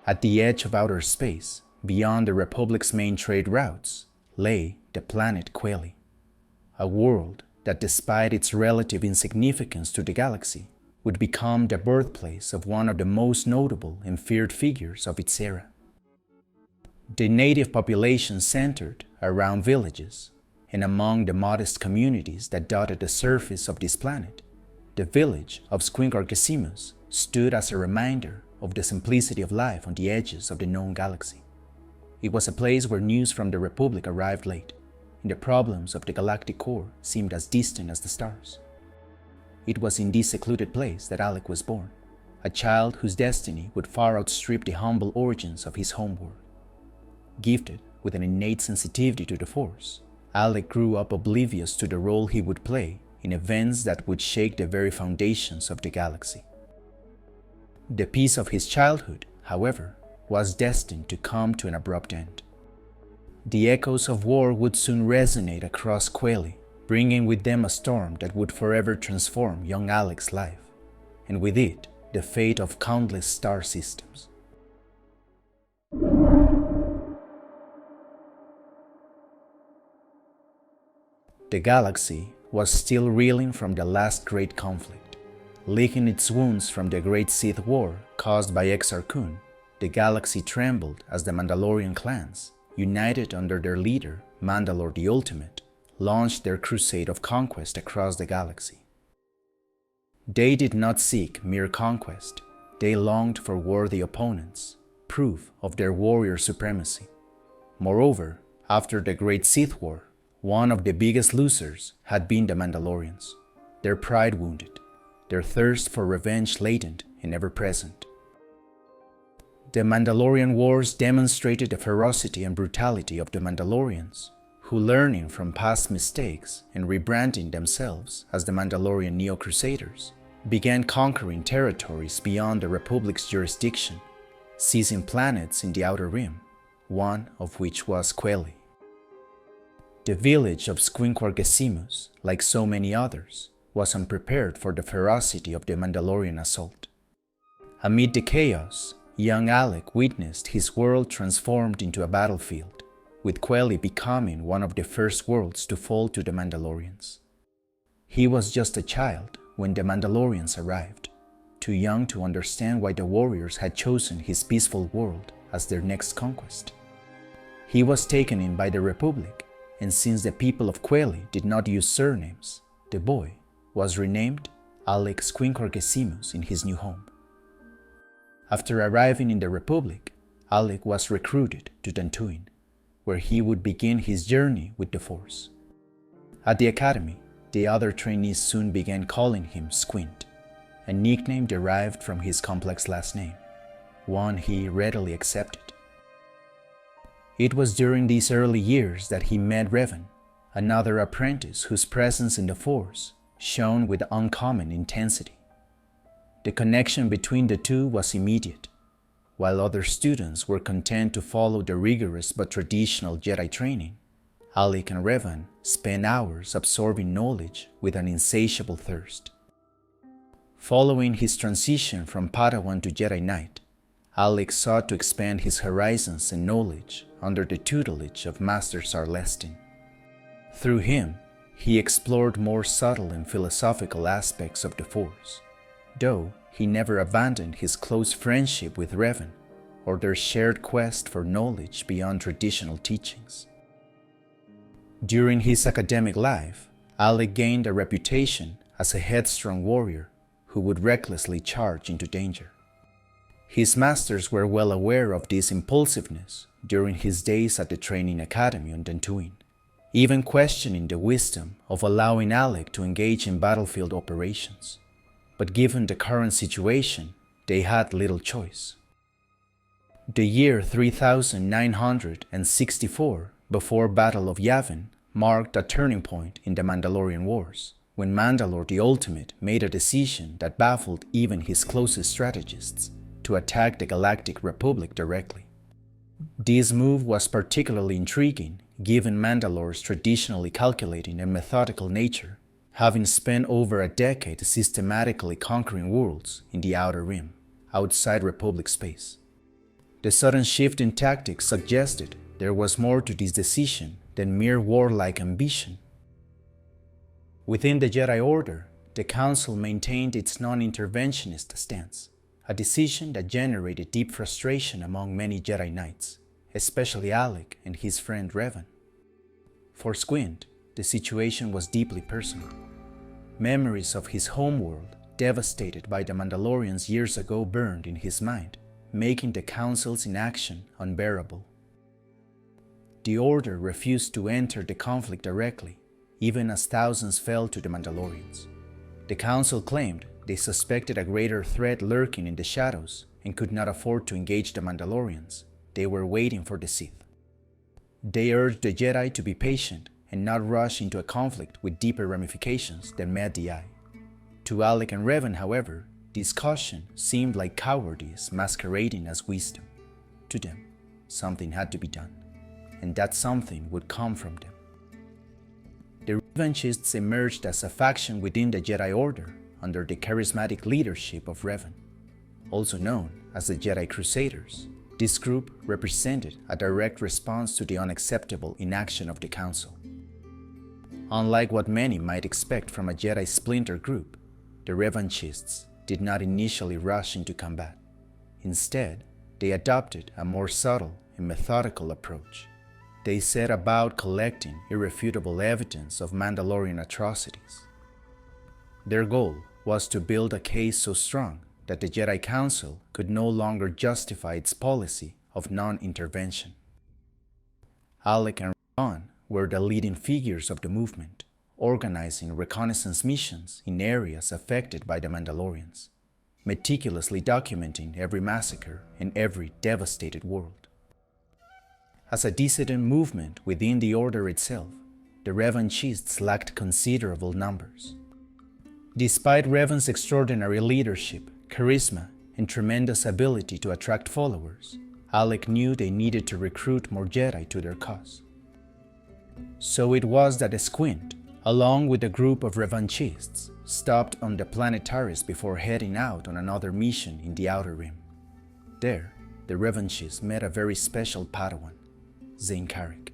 At the edge of outer space, beyond the Republic's main trade routes, lay the planet Quelli, a world that, despite its relative insignificance to the galaxy, would become the birthplace of one of the most notable and feared figures of its era. The native population centered around villages, and among the modest communities that dotted the surface of this planet, the village of Squinquargesimus stood as a reminder of the simplicity of life on the edges of the known galaxy. It was a place where news from the Republic arrived late, and the problems of the galactic core seemed as distant as the stars. It was in this secluded place that Alek was born, a child whose destiny would far outstrip the humble origins of his homeworld. Gifted with an innate sensitivity to the Force, Alek grew up oblivious to the role he would play in events that would shake the very foundations of the galaxy. The peace of his childhood, however, was destined to come to an abrupt end. The echoes of war would soon resonate across Quelli, bringing with them a storm that would forever transform young Alek's life, and with it, the fate of countless star systems. The galaxy was still reeling from the last great conflict. Licking its wounds from the Great Sith War caused by Exar Kun, the galaxy trembled as the Mandalorian clans, united under their leader, Mandalore the Ultimate, launched their crusade of conquest across the galaxy. They did not seek mere conquest, they longed for worthy opponents, proof of their warrior supremacy. Moreover, after the Great Sith War, one of the biggest losers had been the Mandalorians, their pride wounded, their thirst for revenge latent and ever-present. The Mandalorian Wars demonstrated the ferocity and brutality of the Mandalorians, who, learning from past mistakes and rebranding themselves as the Mandalorian Neo-Crusaders, began conquering territories beyond the Republic's jurisdiction, seizing planets in the Outer Rim, one of which was Quelli. The village of Squinquargesimus, like so many others, was unprepared for the ferocity of the Mandalorian assault. Amid the chaos, young Alek witnessed his world transformed into a battlefield, with Quelli becoming one of the first worlds to fall to the Mandalorians. He was just a child when the Mandalorians arrived, too young to understand why the warriors had chosen his peaceful world as their next conquest. He was taken in by the Republic, and since the people of Quelli did not use surnames, the boy was renamed Alek Squinquargesimus in his new home. After arriving in the Republic, Alek was recruited to Dantooine, where he would begin his journey with the Force. At the academy, the other trainees soon began calling him Squint, a nickname derived from his complex last name, one he readily accepted. It was during these early years that he met Revan, another apprentice whose presence in the Force shone with uncommon intensity. The connection between the two was immediate. While other students were content to follow the rigorous but traditional Jedi training, Alek and Revan spent hours absorbing knowledge with an insatiable thirst. Following his transition from Padawan to Jedi Knight, Alek sought to expand his horizons and knowledge under the tutelage of Master Sarlestin. Through him, he explored more subtle and philosophical aspects of the Force, though he never abandoned his close friendship with Revan or their shared quest for knowledge beyond traditional teachings. During his academic life, Alek gained a reputation as a headstrong warrior who would recklessly charge into danger. His masters were well aware of this impulsiveness during his days at the training academy on Dantooine, even questioning the wisdom of allowing Alek to engage in battlefield operations. But given the current situation, they had little choice. The year 3964 before Battle of Yavin marked a turning point in the Mandalorian Wars, when Mandalore the Ultimate made a decision that baffled even his closest strategists to attack the Galactic Republic directly. This move was particularly intriguing given Mandalore's traditionally calculating and methodical nature, having spent over a decade systematically conquering worlds in the Outer Rim, outside Republic space. The sudden shift in tactics suggested there was more to this decision than mere warlike ambition. Within the Jedi Order, the Council maintained its non-interventionist stance, a decision that generated deep frustration among many Jedi Knights, especially Alek and his friend Revan. For Squint, the situation was deeply personal. Memories of his homeworld, devastated by the Mandalorians years ago, burned in his mind, making the Council's inaction unbearable. The Order refused to enter the conflict directly, even as thousands fell to the Mandalorians. The Council claimed they suspected a greater threat lurking in the shadows and could not afford to engage the Mandalorians. They were waiting for the Sith. They urged the Jedi to be patient and not rush into a conflict with deeper ramifications than met the eye. To Alek and Revan, however, this caution seemed like cowardice masquerading as wisdom. To them, something had to be done, and that something would come from them. The Revanchists emerged as a faction within the Jedi Order under the charismatic leadership of Revan. Also known as the Jedi Crusaders, this group represented a direct response to the unacceptable inaction of the Council. Unlike what many might expect from a Jedi splinter group, the Revanchists did not initially rush into combat. Instead, they adopted a more subtle and methodical approach. They set about collecting irrefutable evidence of Mandalorian atrocities. Their goal was to build a case so strong that the Jedi Council could no longer justify its policy of non-intervention. Alek and Revan were the leading figures of the movement, organizing reconnaissance missions in areas affected by the Mandalorians, meticulously documenting every massacre and every devastated world. As a dissident movement within the Order itself, the Revanchists lacked considerable numbers. Despite Revan's extraordinary leadership, charisma, and tremendous ability to attract followers, Alek knew they needed to recruit more Jedi to their cause. So it was that Squint, along with a group of Revanchists, stopped on the planet Taris before heading out on another mission in the Outer Rim. There, the Revanchists met a very special Padawan, Zayne Carrick.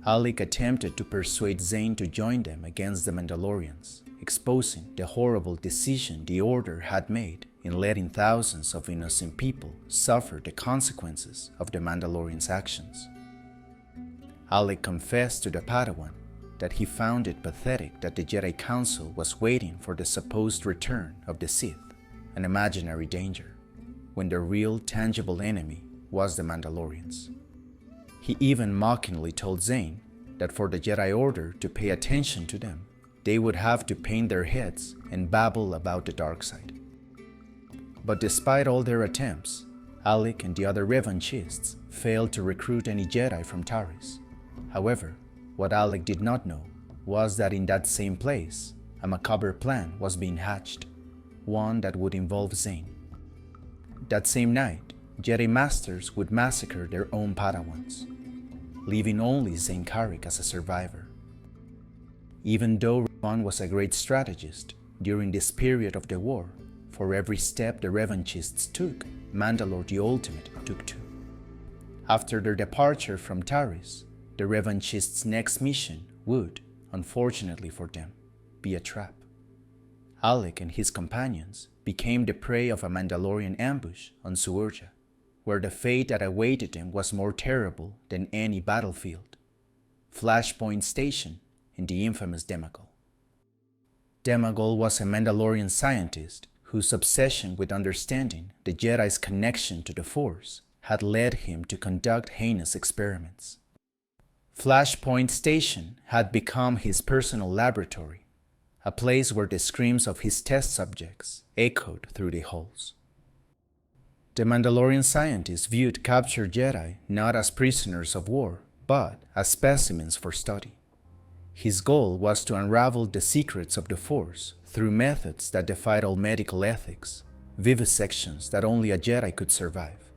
Alek attempted to persuade Zayne to join them against the Mandalorians, exposing the horrible decision the Order had made in letting thousands of innocent people suffer the consequences of the Mandalorians' actions. Alek confessed to the Padawan that he found it pathetic that the Jedi Council was waiting for the supposed return of the Sith, an imaginary danger, when the real tangible enemy was the Mandalorians. He even mockingly told Zayne that for the Jedi Order to pay attention to them, they would have to paint their heads and babble about the dark side. But despite all their attempts, Alek and the other Revanchists failed to recruit any Jedi from Taris. However, what Alek did not know was that in that same place, a macabre plan was being hatched, one that would involve Zayne. That same night, Jedi Masters would massacre their own Padawans, leaving only Zayne Carrick as a survivor. Even though Revan was a great strategist, during this period of the war, for every step the Revanchists took, Mandalore the Ultimate took two. After their departure from Taris, the Revanchists' next mission would, unfortunately for them, be a trap. Alek and his companions became the prey of a Mandalorian ambush on Suurja, where the fate that awaited them was more terrible than any battlefield: Flashpoint Station in the infamous Demagol. Demagol was a Mandalorian scientist whose obsession with understanding the Jedi's connection to the Force had led him to conduct heinous experiments. Flashpoint Station had become his personal laboratory, a place where the screams of his test subjects echoed through the halls. The Mandalorian scientist viewed captured Jedi not as prisoners of war, but as specimens for study. His goal was to unravel the secrets of the Force through methods that defied all medical ethics, vivisections that only a Jedi could survive,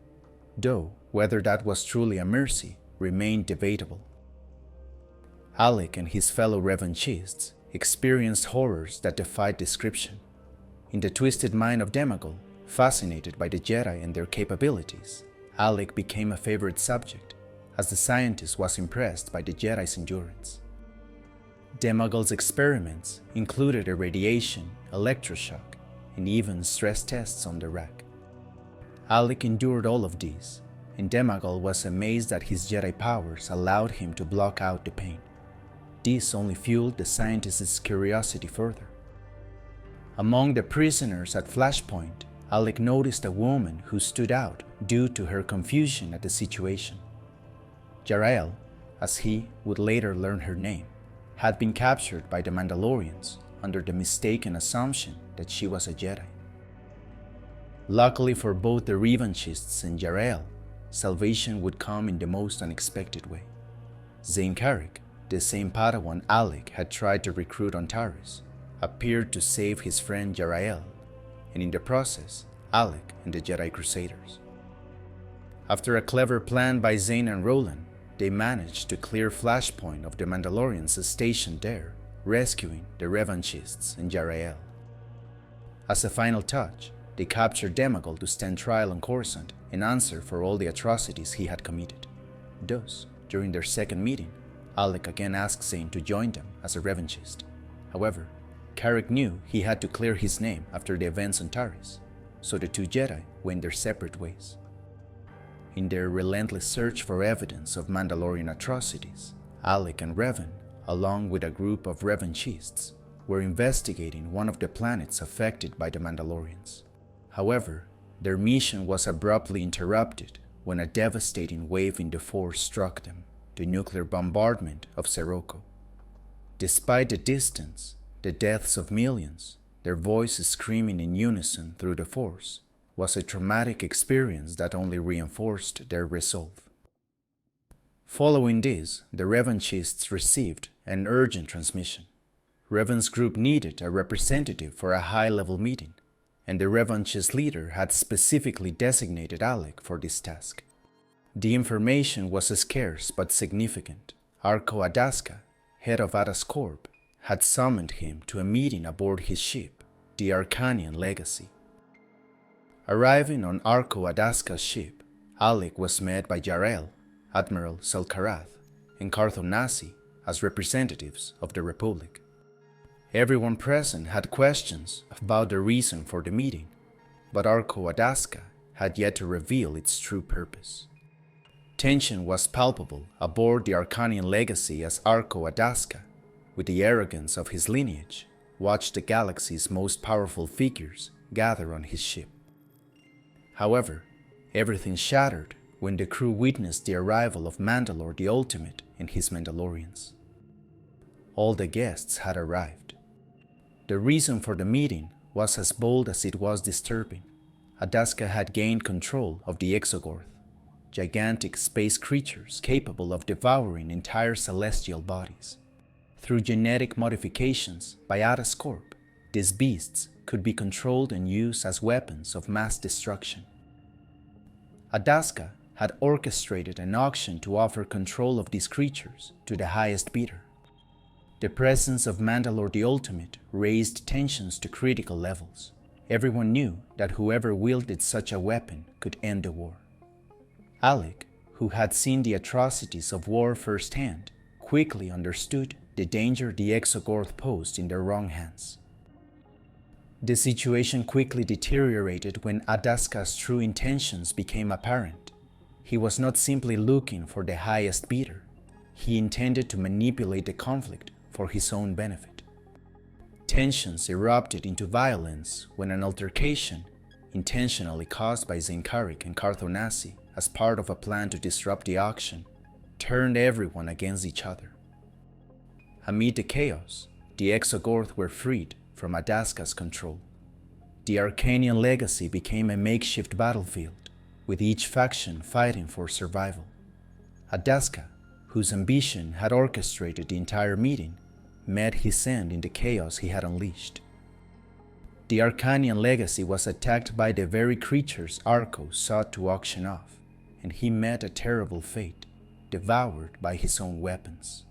though whether that was truly a mercy remained debatable. Alek and his fellow Revanchists experienced horrors that defied description. In the twisted mind of Demagol, fascinated by the Jedi and their capabilities, Alek became a favorite subject, as the scientist was impressed by the Jedi's endurance. Demagol's experiments included irradiation, electroshock, and even stress tests on the rack. Alek endured all of these, and Demagol was amazed that his Jedi powers allowed him to block out the pain. This only fueled the scientist's curiosity further. Among the prisoners at Flashpoint, Alek noticed a woman who stood out due to her confusion at the situation. Jarael, as he would later learn her name, had been captured by the Mandalorians under the mistaken assumption that she was a Jedi. Luckily for both the revanchists and Jarael, salvation would come in the most unexpected way. Zane Carrick, the same Padawan Alek had tried to recruit on Taris, appeared to save his friend Jarael, and in the process, Alek and the Jedi Crusaders. After a clever plan by Zane and Roland, they managed to clear Flashpoint of the Mandalorians stationed there, rescuing the revanchists and Jarael. As a final touch, they captured Demagol to stand trial on Coruscant and answer for all the atrocities he had committed. Thus, during their second meeting, Alek again asked Zane to join them as a revanchist. However, Carrick knew he had to clear his name after the events on Taris, so the two Jedi went their separate ways. In their relentless search for evidence of Mandalorian atrocities, Alek and Revan, along with a group of revanchists, were investigating one of the planets affected by the Mandalorians. However, their mission was abruptly interrupted when a devastating wave in the Force struck them, the nuclear bombardment of Sirocco. Despite the distance, the deaths of millions, their voices screaming in unison through the Force, was a traumatic experience that only reinforced their resolve. Following this, the revanchists received an urgent transmission. Revan's group needed a representative for a high-level meeting, and the revanchist leader had specifically designated Alek for this task. The information was scarce but significant. Arco Adaska, head of Adas Corp, had summoned him to a meeting aboard his ship, the Arcanian Legacy. Arriving on Arco Adaska's ship, Alek was met by Jarael, Admiral Selkarath, and Cartho Nasi as representatives of the Republic. Everyone present had questions about the reason for the meeting, but Arco Adaska had yet to reveal its true purpose. Tension was palpable aboard the Arcanian Legacy as Arco Adaska, with the arrogance of his lineage, watched the galaxy's most powerful figures gather on his ship. However, everything shattered when the crew witnessed the arrival of Mandalore the Ultimate and his Mandalorians. All the guests had arrived. The reason for the meeting was as bold as it was disturbing. Adaska had gained control of the Exogorth, gigantic space creatures capable of devouring entire celestial bodies. Through genetic modifications by Adas Corp, these beasts could be controlled and used as weapons of mass destruction. Adaska had orchestrated an auction to offer control of these creatures to the highest bidder. The presence of Mandalore the Ultimate raised tensions to critical levels. Everyone knew that whoever wielded such a weapon could end the war. Alek, who had seen the atrocities of war firsthand, quickly understood the danger the Exogorth posed in their wrong hands. The situation quickly deteriorated when Adaska's true intentions became apparent. He was not simply looking for the highest bidder. He intended to manipulate the conflict for his own benefit. Tensions erupted into violence when an altercation, intentionally caused by Zane Carrick and Cartho Nasi as part of a plan to disrupt the auction, turned everyone against each other. Amid the chaos, the Exogorth were freed from Adaska's control. The Arcanian Legacy became a makeshift battlefield, with each faction fighting for survival. Adaska, whose ambition had orchestrated the entire meeting, met his end in the chaos he had unleashed. The Arcanian Legacy was attacked by the very creatures Arco sought to auction off, and he met a terrible fate, devoured by his own weapons.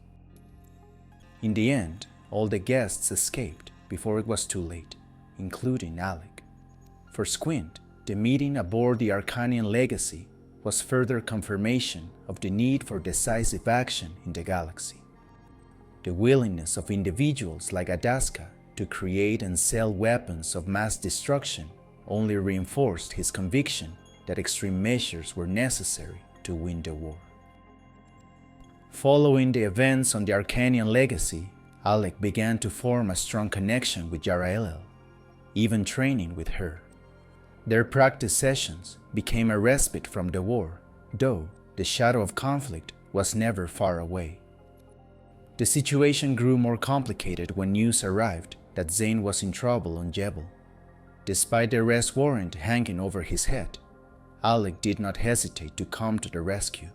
In the end, all the guests escaped before it was too late, including Alek. For Squint, the meeting aboard the Arcanian Legacy was further confirmation of the need for decisive action in the galaxy. The willingness of individuals like Adaska to create and sell weapons of mass destruction only reinforced his conviction that extreme measures were necessary to win the war. Following the events on the Arcanian legacy, Alek began to form a strong connection with Yarael, even training with her. Their practice sessions became a respite from the war, though the shadow of conflict was never far away. The situation grew more complicated when news arrived that Zane was in trouble on Jebel. Despite the arrest warrant hanging over his head, Alek did not hesitate to come to the rescue.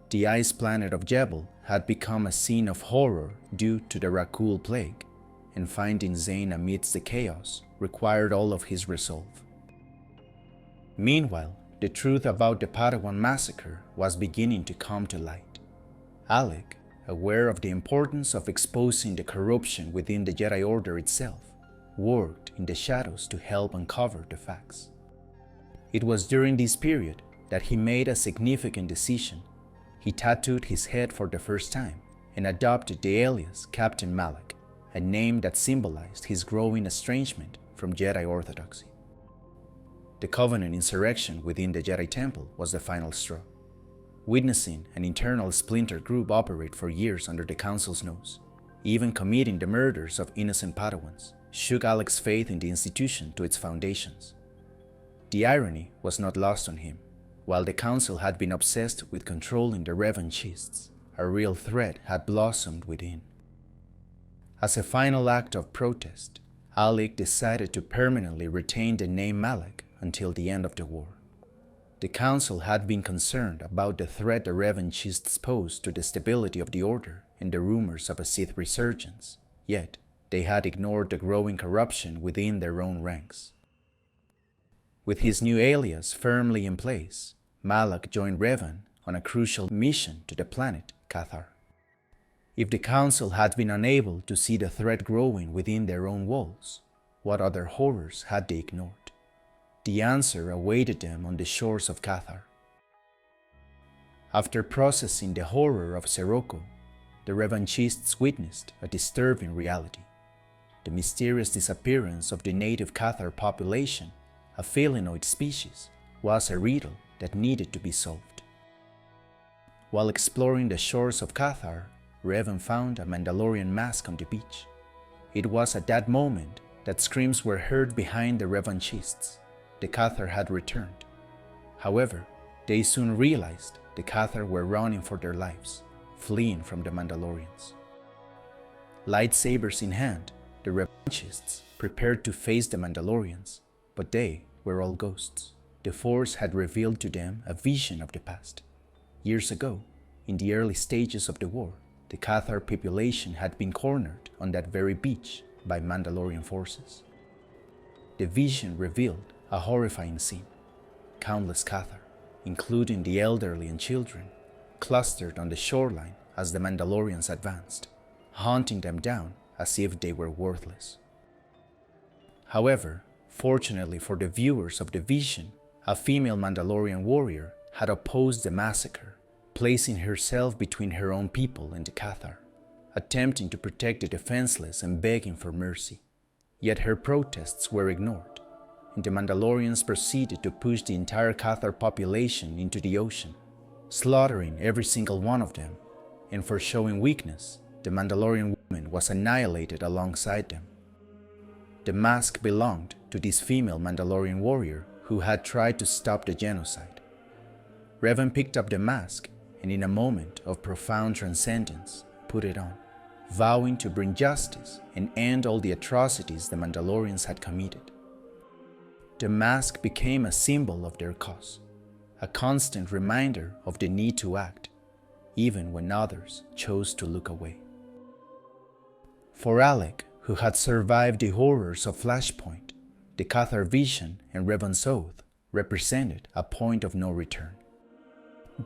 The ice planet of Jebel had become a scene of horror due to the Rakul plague, and finding Zane amidst the chaos required all of his resolve. Meanwhile, the truth about the Padawan massacre was beginning to come to light. Alek, aware of the importance of exposing the corruption within the Jedi Order itself, worked in the shadows to help uncover the facts. It was during this period that he made a significant decision. He tattooed his head for the first time and adopted the alias Captain Malak, a name that symbolized his growing estrangement from Jedi orthodoxy. The Covenant insurrection within the Jedi Temple was the final straw. Witnessing an internal splinter group operate for years under the Council's nose, even committing the murders of innocent Padawans, shook Alek's faith in the institution to its foundations. The irony was not lost on him. While the Council had been obsessed with controlling the revanchists, a real threat had blossomed within. As a final act of protest, Alek decided to permanently retain the name Malak until the end of the war. The Council had been concerned about the threat the revanchists posed to the stability of the Order and the rumors of a Sith resurgence, yet they had ignored the growing corruption within their own ranks. With his new alias firmly in place, Malak joined Revan on a crucial mission to the planet Cathar. If the Council had been unable to see the threat growing within their own walls, what other horrors had they ignored? The answer awaited them on the shores of Cathar. After processing the horror of Sirocco, the revanchists witnessed a disturbing reality: the mysterious disappearance of the native Cathar population, a felinoid species, was a riddle that needed to be solved. While exploring the shores of Cathar, Revan found a Mandalorian mask on the beach. It was at that moment that screams were heard behind the revanchists. The Cathar had returned. However, they soon realized the Cathar were running for their lives, fleeing from the Mandalorians. Lightsabers in hand, the revanchists prepared to face the Mandalorians, but they were all ghosts. The Force had revealed to them a vision of the past. Years ago, in the early stages of the war, the Cathar population had been cornered on that very beach by Mandalorian forces. The vision revealed a horrifying scene. Countless Cathar, including the elderly and children, clustered on the shoreline as the Mandalorians advanced, hunting them down as if they were worthless. However, fortunately for the viewers of the vision, a female Mandalorian warrior had opposed the massacre, placing herself between her own people and the Cathar, attempting to protect the defenseless and begging for mercy. Yet her protests were ignored, and the Mandalorians proceeded to push the entire Cathar population into the ocean, slaughtering every single one of them, and for showing weakness, the Mandalorian woman was annihilated alongside them. The mask belonged to this female Mandalorian warrior who had tried to stop the genocide. Revan picked up the mask and in a moment of profound transcendence put it on, vowing to bring justice and end all the atrocities the Mandalorians had committed. The mask became a symbol of their cause, a constant reminder of the need to act, even when others chose to look away. For Alek, who had survived the horrors of Flashpoint, the Cathar vision and Revan's oath represented a point of no return.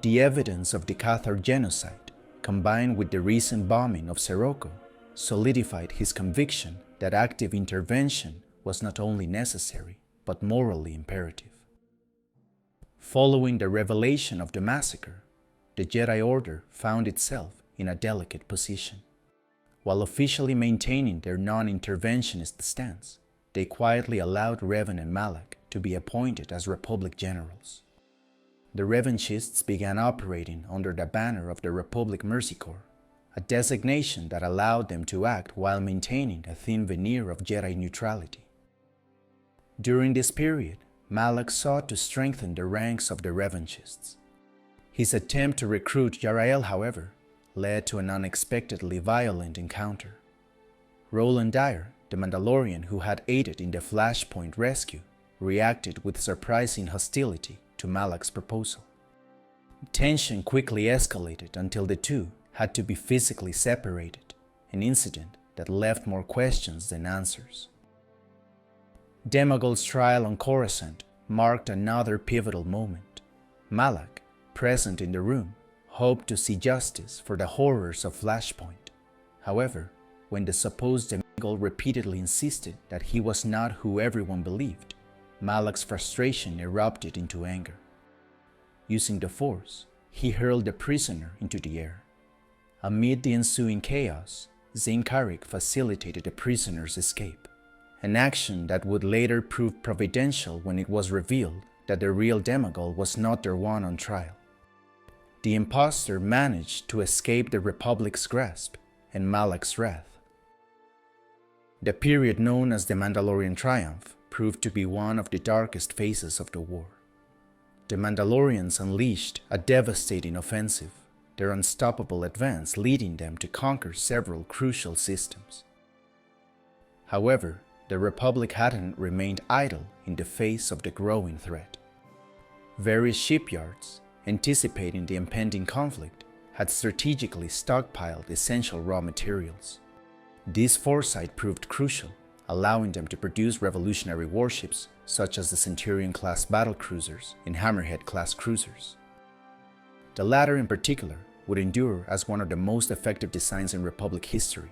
The evidence of the Cathar genocide, combined with the recent bombing of Sirocco, solidified his conviction that active intervention was not only necessary, but morally imperative. Following the revelation of the massacre, the Jedi Order found itself in a delicate position. While officially maintaining their non-interventionist stance, they quietly allowed Revan and Malak to be appointed as Republic generals. The Revanchists began operating under the banner of the Republic Mercy Corps, a designation that allowed them to act while maintaining a thin veneer of Jedi neutrality. During this period, Malak sought to strengthen the ranks of the Revanchists. His attempt to recruit Jarael, however, led to an unexpectedly violent encounter. Roland Dyer, the Mandalorian who had aided in the Flashpoint rescue, reacted with surprising hostility to Malak's proposal. Tension quickly escalated until the two had to be physically separated, an incident that left more questions than answers. Demagol's trial on Coruscant marked another pivotal moment. Malak, present in the room, hoped to see justice for the horrors of Flashpoint. However, when the supposed Demagol repeatedly insisted that he was not who everyone believed, Malak's frustration erupted into anger. Using the Force, he hurled the prisoner into the air. Amid the ensuing chaos, Zinkarik facilitated the prisoner's escape, an action that would later prove providential when it was revealed that the real Demagol was not the one on trial. The impostor managed to escape the Republic's grasp and Malak's wrath. The period known as the Mandalorian Triumph proved to be one of the darkest phases of the war. The Mandalorians unleashed a devastating offensive, their unstoppable advance leading them to conquer several crucial systems. However, the Republic hadn't remained idle in the face of the growing threat. Various shipyards, anticipating the impending conflict, had strategically stockpiled essential raw materials. This foresight proved crucial, allowing them to produce revolutionary warships such as the Centurion-class battlecruisers and Hammerhead-class cruisers. The latter in particular would endure as one of the most effective designs in Republic history,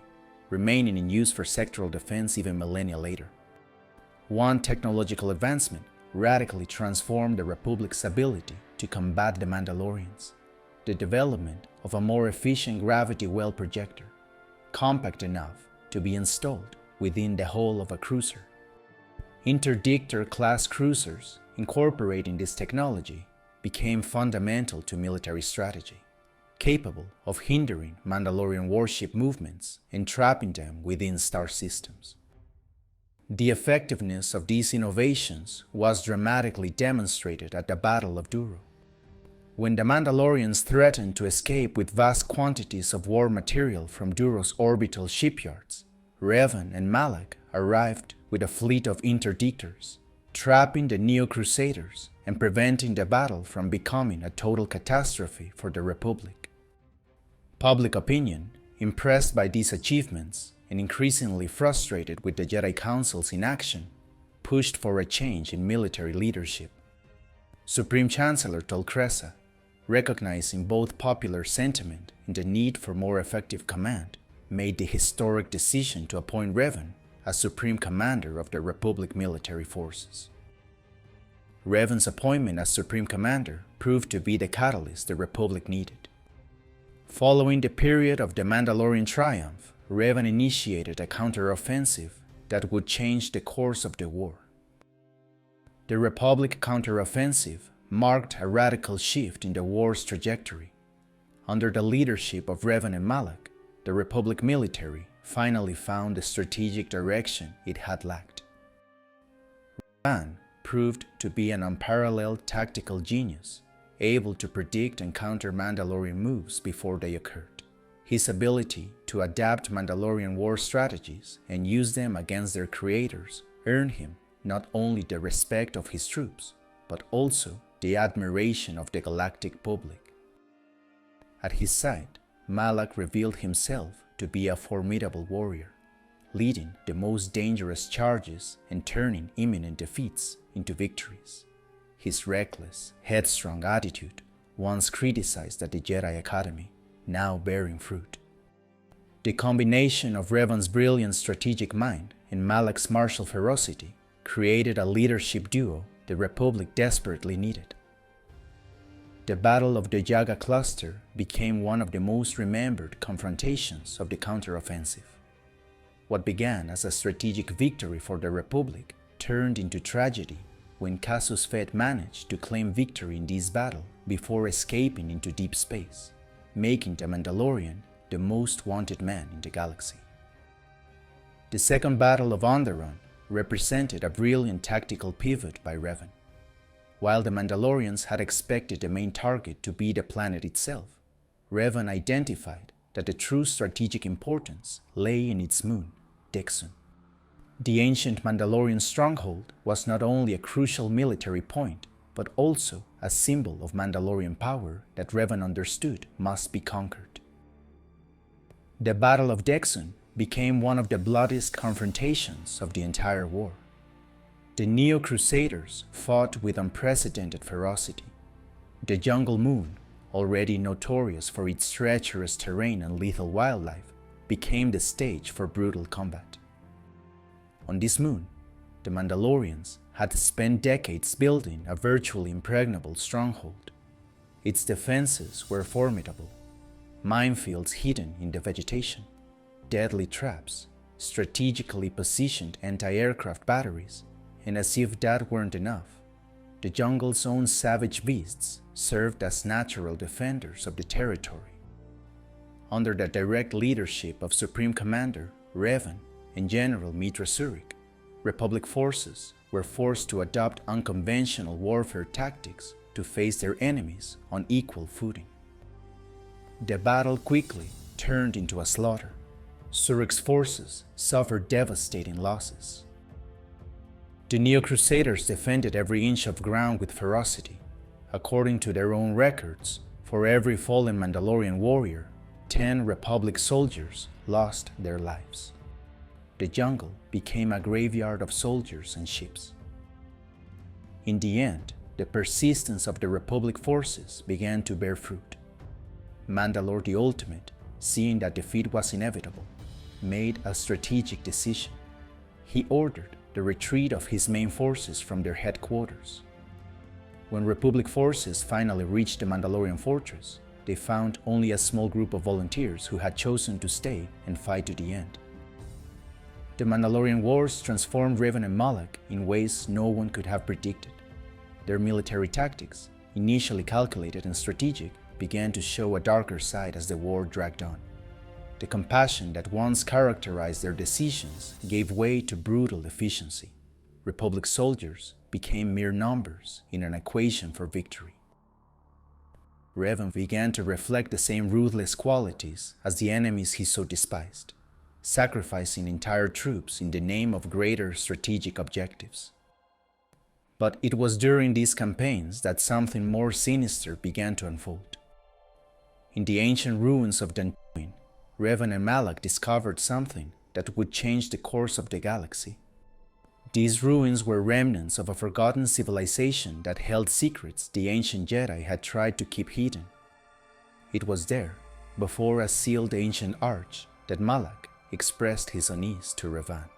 remaining in use for sectoral defense even millennia later. One technological advancement radically transformed the Republic's ability to combat the Mandalorians: the development of a more efficient gravity well projector, compact enough to be installed within the hull of a cruiser. Interdictor-class cruisers incorporating this technology became fundamental to military strategy, capable of hindering Mandalorian warship movements and trapping them within star systems. The effectiveness of these innovations was dramatically demonstrated at the Battle of Duro. When the Mandalorians threatened to escape with vast quantities of war material from Duro's orbital shipyards, Revan and Malak arrived with a fleet of interdictors, trapping the Neo-Crusaders and preventing the battle from becoming a total catastrophe for the Republic. Public opinion, impressed by these achievements and increasingly frustrated with the Jedi Council's inaction, pushed for a change in military leadership. Supreme Chancellor Tol Kresa, recognizing both popular sentiment and the need for more effective command, made the historic decision to appoint Revan as Supreme Commander of the Republic military forces. Revan's appointment as Supreme Commander proved to be the catalyst the Republic needed. Following the period of the Mandalorian Triumph, Revan initiated a counteroffensive that would change the course of the war. The Republic counteroffensive marked a radical shift in the war's trajectory. Under the leadership of Revan and Malak, the Republic military finally found the strategic direction it had lacked. Revan proved to be an unparalleled tactical genius, able to predict and counter Mandalorian moves before they occurred. His ability to adapt Mandalorian war strategies and use them against their creators earned him not only the respect of his troops, but also the admiration of the galactic public. At his side, Malak revealed himself to be a formidable warrior, leading the most dangerous charges and turning imminent defeats into victories. His reckless, headstrong attitude, once criticized at the Jedi Academy, now bearing fruit. The combination of Revan's brilliant strategic mind and Malak's martial ferocity created a leadership duo the Republic desperately needed. The Battle of the Jaga Cluster became one of the most remembered confrontations of the counteroffensive. What began as a strategic victory for the Republic turned into tragedy when Casus Fett managed to claim victory in this battle before escaping into deep space, making the Mandalorian the most wanted man in the galaxy. The Second Battle of Onderon represented a brilliant tactical pivot by Revan. While the Mandalorians had expected the main target to be the planet itself, Revan identified that the true strategic importance lay in its moon, Dexun. The ancient Mandalorian stronghold was not only a crucial military point, but also a symbol of Mandalorian power that Revan understood must be conquered. The Battle of Dexun became one of the bloodiest confrontations of the entire war. The Neo-Crusaders fought with unprecedented ferocity. The Jungle Moon, already notorious for its treacherous terrain and lethal wildlife, became the stage for brutal combat. On this moon, the Mandalorians had spent decades building a virtually impregnable stronghold. Its defenses were formidable: minefields hidden in the vegetation, deadly traps, strategically positioned anti-aircraft batteries, and as if that weren't enough, the jungle's own savage beasts served as natural defenders of the territory. Under the direct leadership of Supreme Commander Revan and General Mitra Surik, Republic forces were forced to adopt unconventional warfare tactics to face their enemies on equal footing. The battle quickly turned into a slaughter. Surik's forces suffered devastating losses. The Neo-Crusaders defended every inch of ground with ferocity. According to their own records, for every fallen Mandalorian warrior, 10 Republic soldiers lost their lives. The jungle became a graveyard of soldiers and ships. In the end, the persistence of the Republic forces began to bear fruit. Mandalore the Ultimate, seeing that defeat was inevitable, made a strategic decision. He ordered the retreat of his main forces from their headquarters. When Republic forces finally reached the Mandalorian fortress, they found only a small group of volunteers who had chosen to stay and fight to the end. The Mandalorian Wars transformed Revan and Malak in ways no one could have predicted. Their military tactics, initially calculated and strategic, began to show a darker side as the war dragged on. The compassion that once characterized their decisions gave way to brutal efficiency. Republic soldiers became mere numbers in an equation for victory. Revan began to reflect the same ruthless qualities as the enemies he so despised, sacrificing entire troops in the name of greater strategic objectives. But it was during these campaigns that something more sinister began to unfold. In the ancient ruins of Dantooine, Revan and Malak discovered something that would change the course of the galaxy. These ruins were remnants of a forgotten civilization that held secrets the ancient Jedi had tried to keep hidden. It was there, before a sealed ancient arch, that Malak expressed his unease to Revan.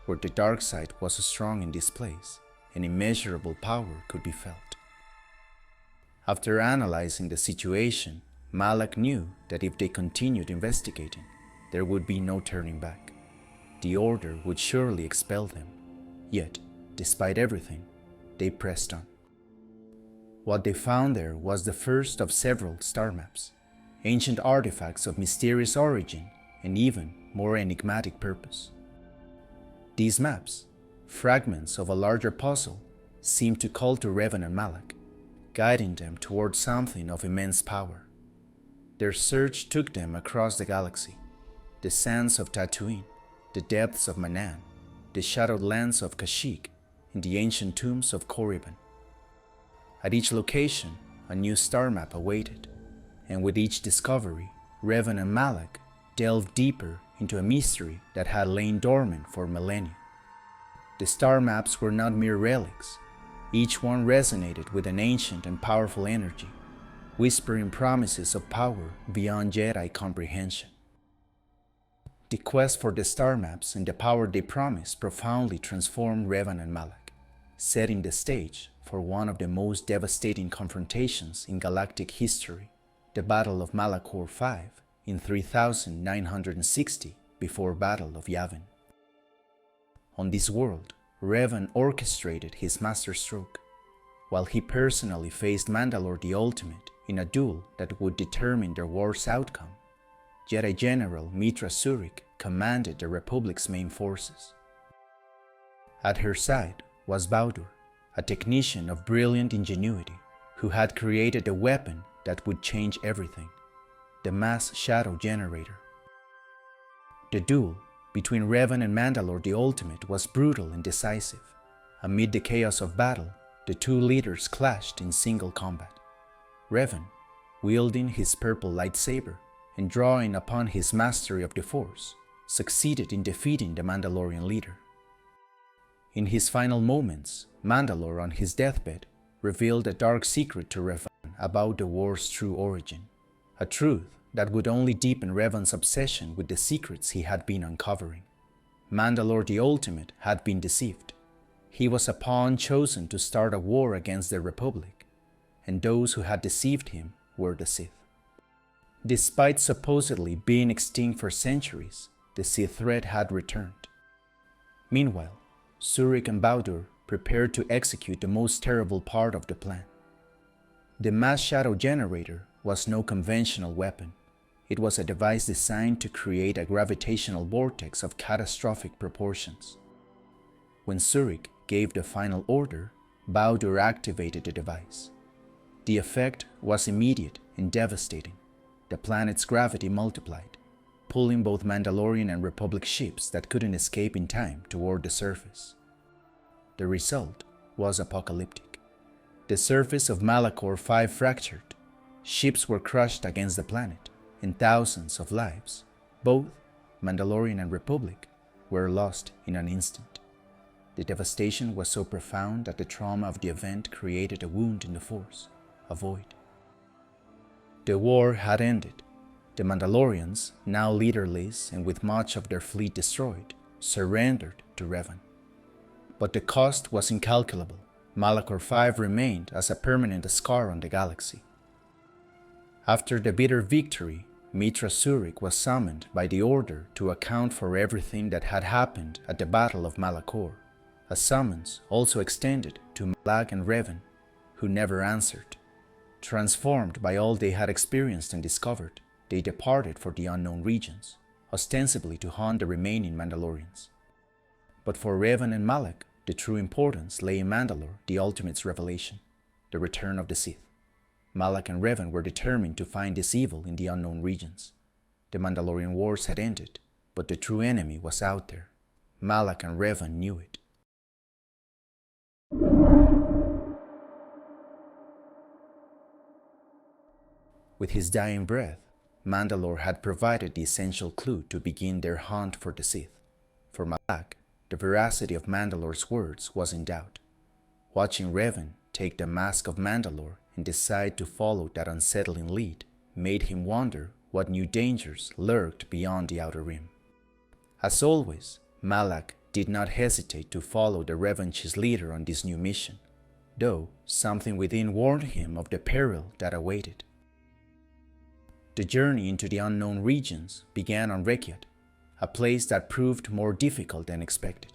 Where the dark side was strong in this place, an immeasurable power could be felt. After analyzing the situation, Malak knew that if they continued investigating, there would be no turning back. The Order would surely expel them. Yet, despite everything, they pressed on. What they found there was the first of several star maps, ancient artifacts of mysterious origin and even more enigmatic purpose. These maps, fragments of a larger puzzle, seemed to call to Revan and Malak, guiding them towards something of immense power. Their search took them across the galaxy, the sands of Tatooine, the depths of Manaan, the shadowed lands of Kashyyyk, and the ancient tombs of Korriban. At each location, a new star map awaited, and with each discovery, Revan and Malak delved deeper into a mystery that had lain dormant for millennia. The star maps were not mere relics. Each one resonated with an ancient and powerful energy, whispering promises of power beyond Jedi comprehension. The quest for the star maps and the power they promised profoundly transformed Revan and Malak. setting the stage for one of the most devastating confrontations in galactic history, the Battle of Malachor V in 3960 before Battle of Yavin. On this world, Revan orchestrated his masterstroke, while he personally faced Mandalore the Ultimate in a duel that would determine the war's outcome. Jedi General Mitra Surik commanded the Republic's main forces. At her side was Baudur, a technician of brilliant ingenuity who had created a weapon that would change everything, the Mass Shadow Generator. The duel between Revan and Mandalore the Ultimate was brutal and decisive. Amid the chaos of battle, the two leaders clashed in single combat. Revan, wielding his purple lightsaber and drawing upon his mastery of the Force, succeeded in defeating the Mandalorian leader. In his final moments, Mandalore on his deathbed revealed a dark secret to Revan about the war's true origin, a truth that would only deepen Revan's obsession with the secrets he had been uncovering. Mandalore the Ultimate had been deceived. He was a pawn chosen to start a war against the Republic, and those who had deceived him were the Sith. Despite supposedly being extinct for centuries, the Sith threat had returned. Meanwhile, Surik and Baudur prepared to execute the most terrible part of the plan. The Mass Shadow Generator was no conventional weapon. It was a device designed to create a gravitational vortex of catastrophic proportions. When Surik gave the final order, Baudur activated the device. The effect was immediate and devastating. The planet's gravity multiplied, pulling both Mandalorian and Republic ships that couldn't escape in time toward the surface. The result was apocalyptic. The surface of Malachor V fractured, ships were crushed against the planet, and thousands of lives, both Mandalorian and Republic, were lost in an instant. The devastation was so profound that the trauma of the event created a wound in the Force, a void. The war had ended. The Mandalorians, now leaderless and with much of their fleet destroyed, surrendered to Revan. But the cost was incalculable. Malachor V remained as a permanent scar on the galaxy. After the bitter victory, Mitra Surik was summoned by the Order to account for everything that had happened at the Battle of Malachor. A summons also extended to Malak and Revan, who never answered. Transformed by all they had experienced and discovered, they departed for the unknown regions, ostensibly to hunt the remaining Mandalorians. But for Revan and Malak, the true importance lay in Mandalore the Ultimate's revelation, the return of the Sith. Malak and Revan were determined to find this evil in the unknown regions. The Mandalorian Wars had ended, but the true enemy was out there. Malak and Revan knew it. With his dying breath, Mandalore had provided the essential clue to begin their hunt for the Sith. For Malak, the veracity of Mandalore's words was in doubt. Watching Revan take the mask of Mandalore and decide to follow that unsettling lead made him wonder what new dangers lurked beyond the Outer Rim. As always, Malak did not hesitate to follow the Revanchist leader on this new mission, though something within warned him of the peril that awaited. The journey into the unknown regions began on Rekiat, a place that proved more difficult than expected.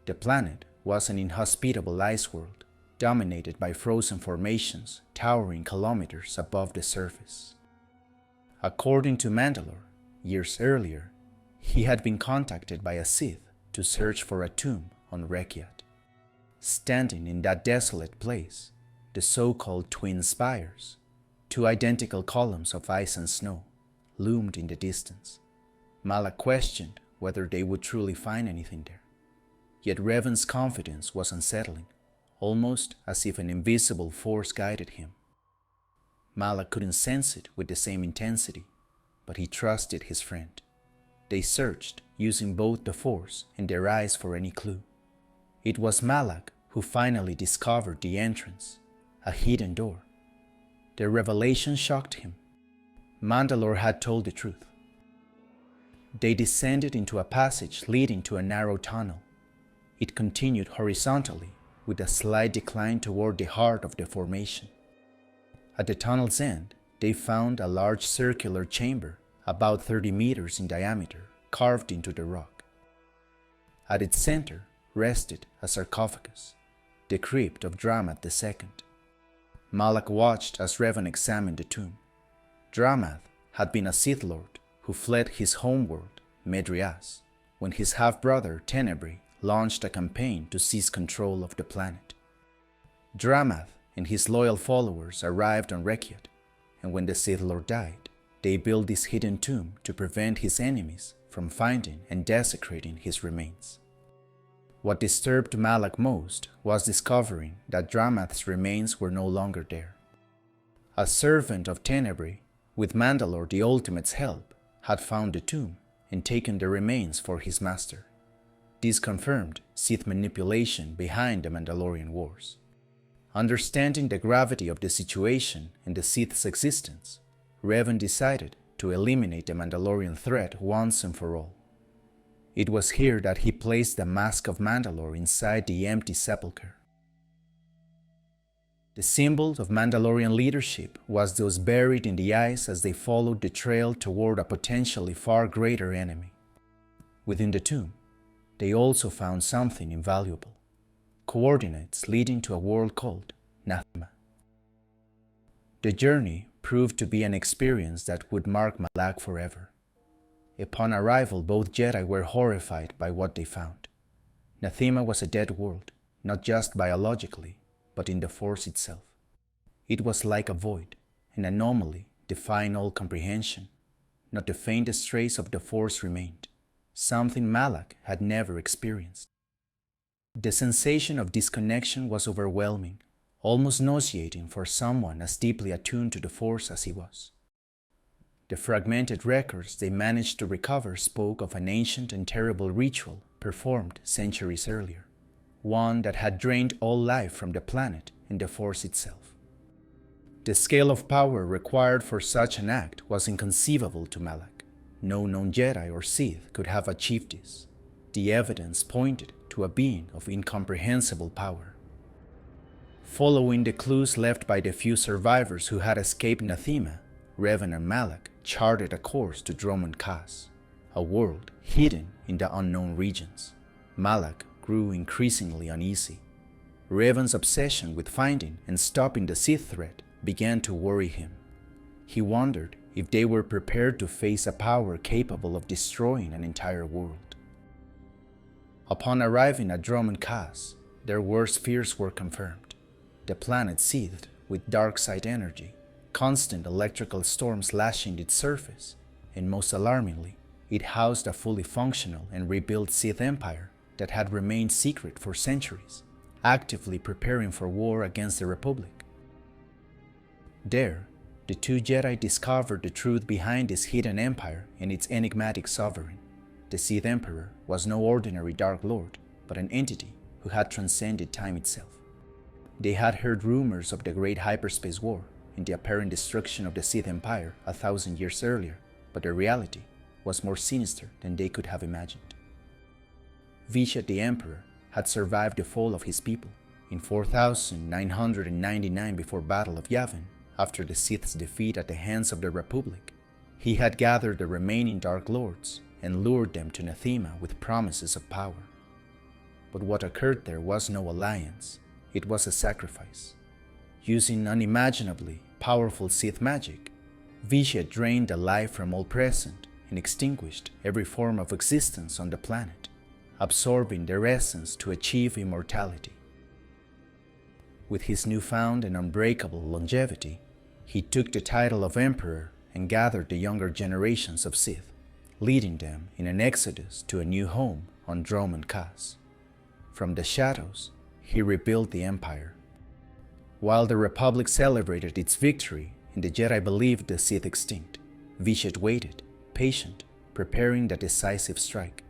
The planet was an inhospitable ice world, dominated by frozen formations towering kilometers above the surface. According to Mandalore, years earlier, he had been contacted by a Sith to search for a tomb on Rekiat. Standing in that desolate place, the so-called Twin Spires, two identical columns of ice and snow, loomed in the distance. Malak questioned whether they would truly find anything there. Yet Revan's confidence was unsettling, almost as if an invisible force guided him. Malak couldn't sense it with the same intensity, but he trusted his friend. They searched, using both the Force and their eyes for any clue. It was Malak who finally discovered the entrance, a hidden door. Their revelation shocked him. Mandalore had told the truth. They descended into a passage leading to a narrow tunnel. It continued horizontally, with a slight decline toward the heart of the formation. At the tunnel's end, they found a large circular chamber, about 30 meters in diameter, carved into the rock. At its center rested a sarcophagus, the crypt of Dramath II. Malak watched as Revan examined the tomb. Dramath had been a Sith Lord who fled his homeworld, Medrias, when his half-brother Tenebrae launched a campaign to seize control of the planet. Dramath and his loyal followers arrived on Rekiat, and when the Sith Lord died, they built this hidden tomb to prevent his enemies from finding and desecrating his remains. What disturbed Malak most was discovering that Dramath's remains were no longer there. A servant of Tenebrae, with Mandalore the Ultimate's help, had found the tomb and taken the remains for his master. This confirmed Sith manipulation behind the Mandalorian Wars. Understanding the gravity of the situation and the Sith's existence, Revan decided to eliminate the Mandalorian threat once and for all. It was here that he placed the Mask of Mandalore inside the empty sepulchre. The symbol of Mandalorian leadership was those buried in the ice as they followed the trail toward a potentially far greater enemy. Within the tomb, they also found something invaluable: coordinates leading to a world called Nathema. The journey proved to be an experience that would mark Malak forever. Upon arrival, both Jedi were horrified by what they found. Nathema was a dead world, not just biologically, but in the Force itself. It was like a void, an anomaly defying all comprehension. Not the faintest trace of the Force remained, something Malak had never experienced. The sensation of disconnection was overwhelming, almost nauseating for someone as deeply attuned to the Force as he was. The fragmented records they managed to recover spoke of an ancient and terrible ritual performed centuries earlier, one that had drained all life from the planet and the Force itself. The scale of power required for such an act was inconceivable to Malak. No known Jedi or Sith could have achieved this. The evidence pointed to a being of incomprehensible power. Following the clues left by the few survivors who had escaped Nathema, Revan and Malak charted a course to Dromund Kaas, a world hidden in the unknown regions. Malak grew increasingly uneasy. Revan's obsession with finding and stopping the Sith threat began to worry him. He wondered if they were prepared to face a power capable of destroying an entire world. Upon arriving at Dromund Kaas, their worst fears were confirmed. The planet seethed with dark side energy, constant electrical storms lashing its surface, and most alarmingly, it housed a fully functional and rebuilt Sith Empire that had remained secret for centuries, actively preparing for war against the Republic. There, the two Jedi discovered the truth behind this hidden empire and its enigmatic sovereign. The Sith Emperor was no ordinary Dark Lord, but an entity who had transcended time itself. They had heard rumors of the Great Hyperspace War and the apparent destruction of the Sith Empire 1,000 years earlier, but the reality was more sinister than they could have imagined. Vishet the Emperor had survived the fall of his people. In 4999 before Battle of Yavin, after the Sith's defeat at the hands of the Republic, he had gathered the remaining Dark Lords and lured them to Nathema with promises of power. But what occurred there was no alliance, it was a sacrifice. Using unimaginably powerful Sith magic, Vishet drained the life from all present and extinguished every form of existence on the planet, absorbing their essence to achieve immortality. With his newfound and unbreakable longevity, he took the title of Emperor and gathered the younger generations of Sith, leading them in an exodus to a new home on Dromund Kaas. From the shadows, he rebuilt the Empire. While the Republic celebrated its victory and the Jedi believed the Sith extinct, Vishet waited, patient, preparing the decisive strike.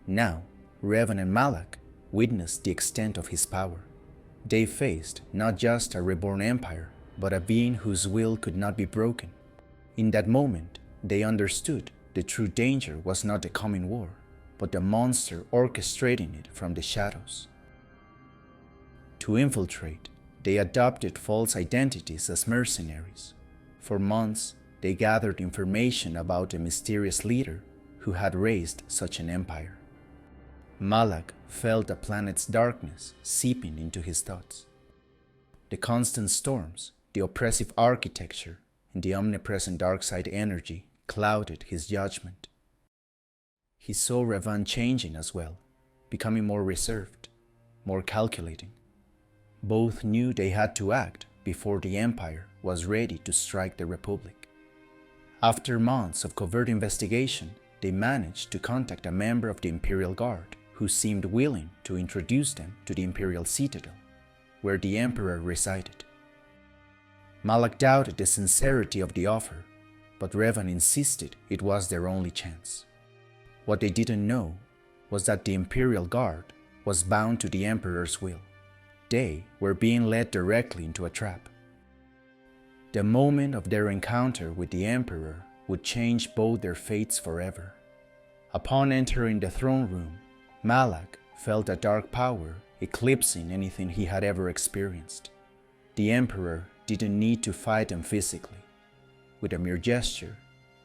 Now, Revan and Malak witnessed the extent of his power. They faced not just a reborn empire, but a being whose will could not be broken. In that moment, they understood the true danger was not the coming war, but the monster orchestrating it from the shadows. To infiltrate, they adopted false identities as mercenaries. For months, they gathered information about a mysterious leader who had raised such an empire. Malak felt the planet's darkness seeping into his thoughts. The constant storms, the oppressive architecture, and the omnipresent dark side energy clouded his judgment. He saw Revan changing as well, becoming more reserved, more calculating. Both knew they had to act before the Empire was ready to strike the Republic. After months of covert investigation, they managed to contact a member of the Imperial Guard who seemed willing to introduce them to the Imperial Citadel, where the Emperor resided. Malak doubted the sincerity of the offer, but Revan insisted it was their only chance. What they didn't know was that the Imperial Guard was bound to the Emperor's will. They were being led directly into a trap. The moment of their encounter with the Emperor would change both their fates forever. Upon entering the throne room, Malak felt a dark power eclipsing anything he had ever experienced. The Emperor didn't need to fight them physically. With a mere gesture,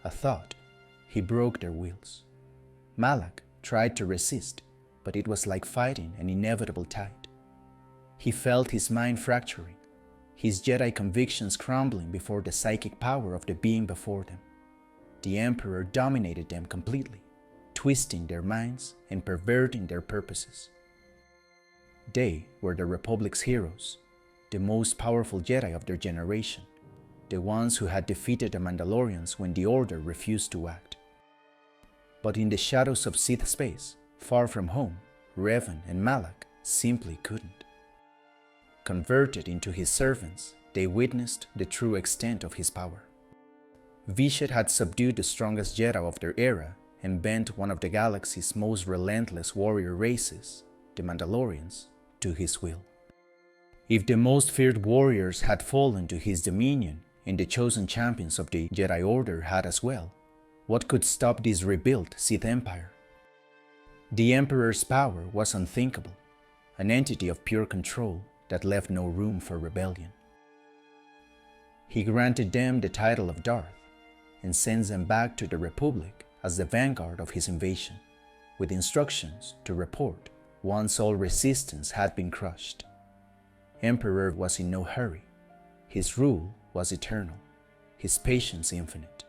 a thought, he broke their wills. Malak tried to resist, but it was like fighting an inevitable tide. He felt his mind fracturing, his Jedi convictions crumbling before the psychic power of the being before them. The Emperor dominated them completely, twisting their minds and perverting their purposes. They were the Republic's heroes, the most powerful Jedi of their generation, the ones who had defeated the Mandalorians when the Order refused to act. But in the shadows of Sith space, far from home, Revan and Malak simply couldn't. Converted into his servants, they witnessed the true extent of his power. Vishet had subdued the strongest Jedi of their era and bent one of the galaxy's most relentless warrior races, the Mandalorians, to his will. If the most feared warriors had fallen to his dominion and the chosen champions of the Jedi Order had as well, what could stop this rebuilt Sith Empire? The Emperor's power was unthinkable, an entity of pure control that left no room for rebellion. He granted them the title of Darth and sends them back to the Republic as the vanguard of his invasion, with instructions to report once all resistance had been crushed. Emperor was in no hurry. His rule was eternal, his patience infinite.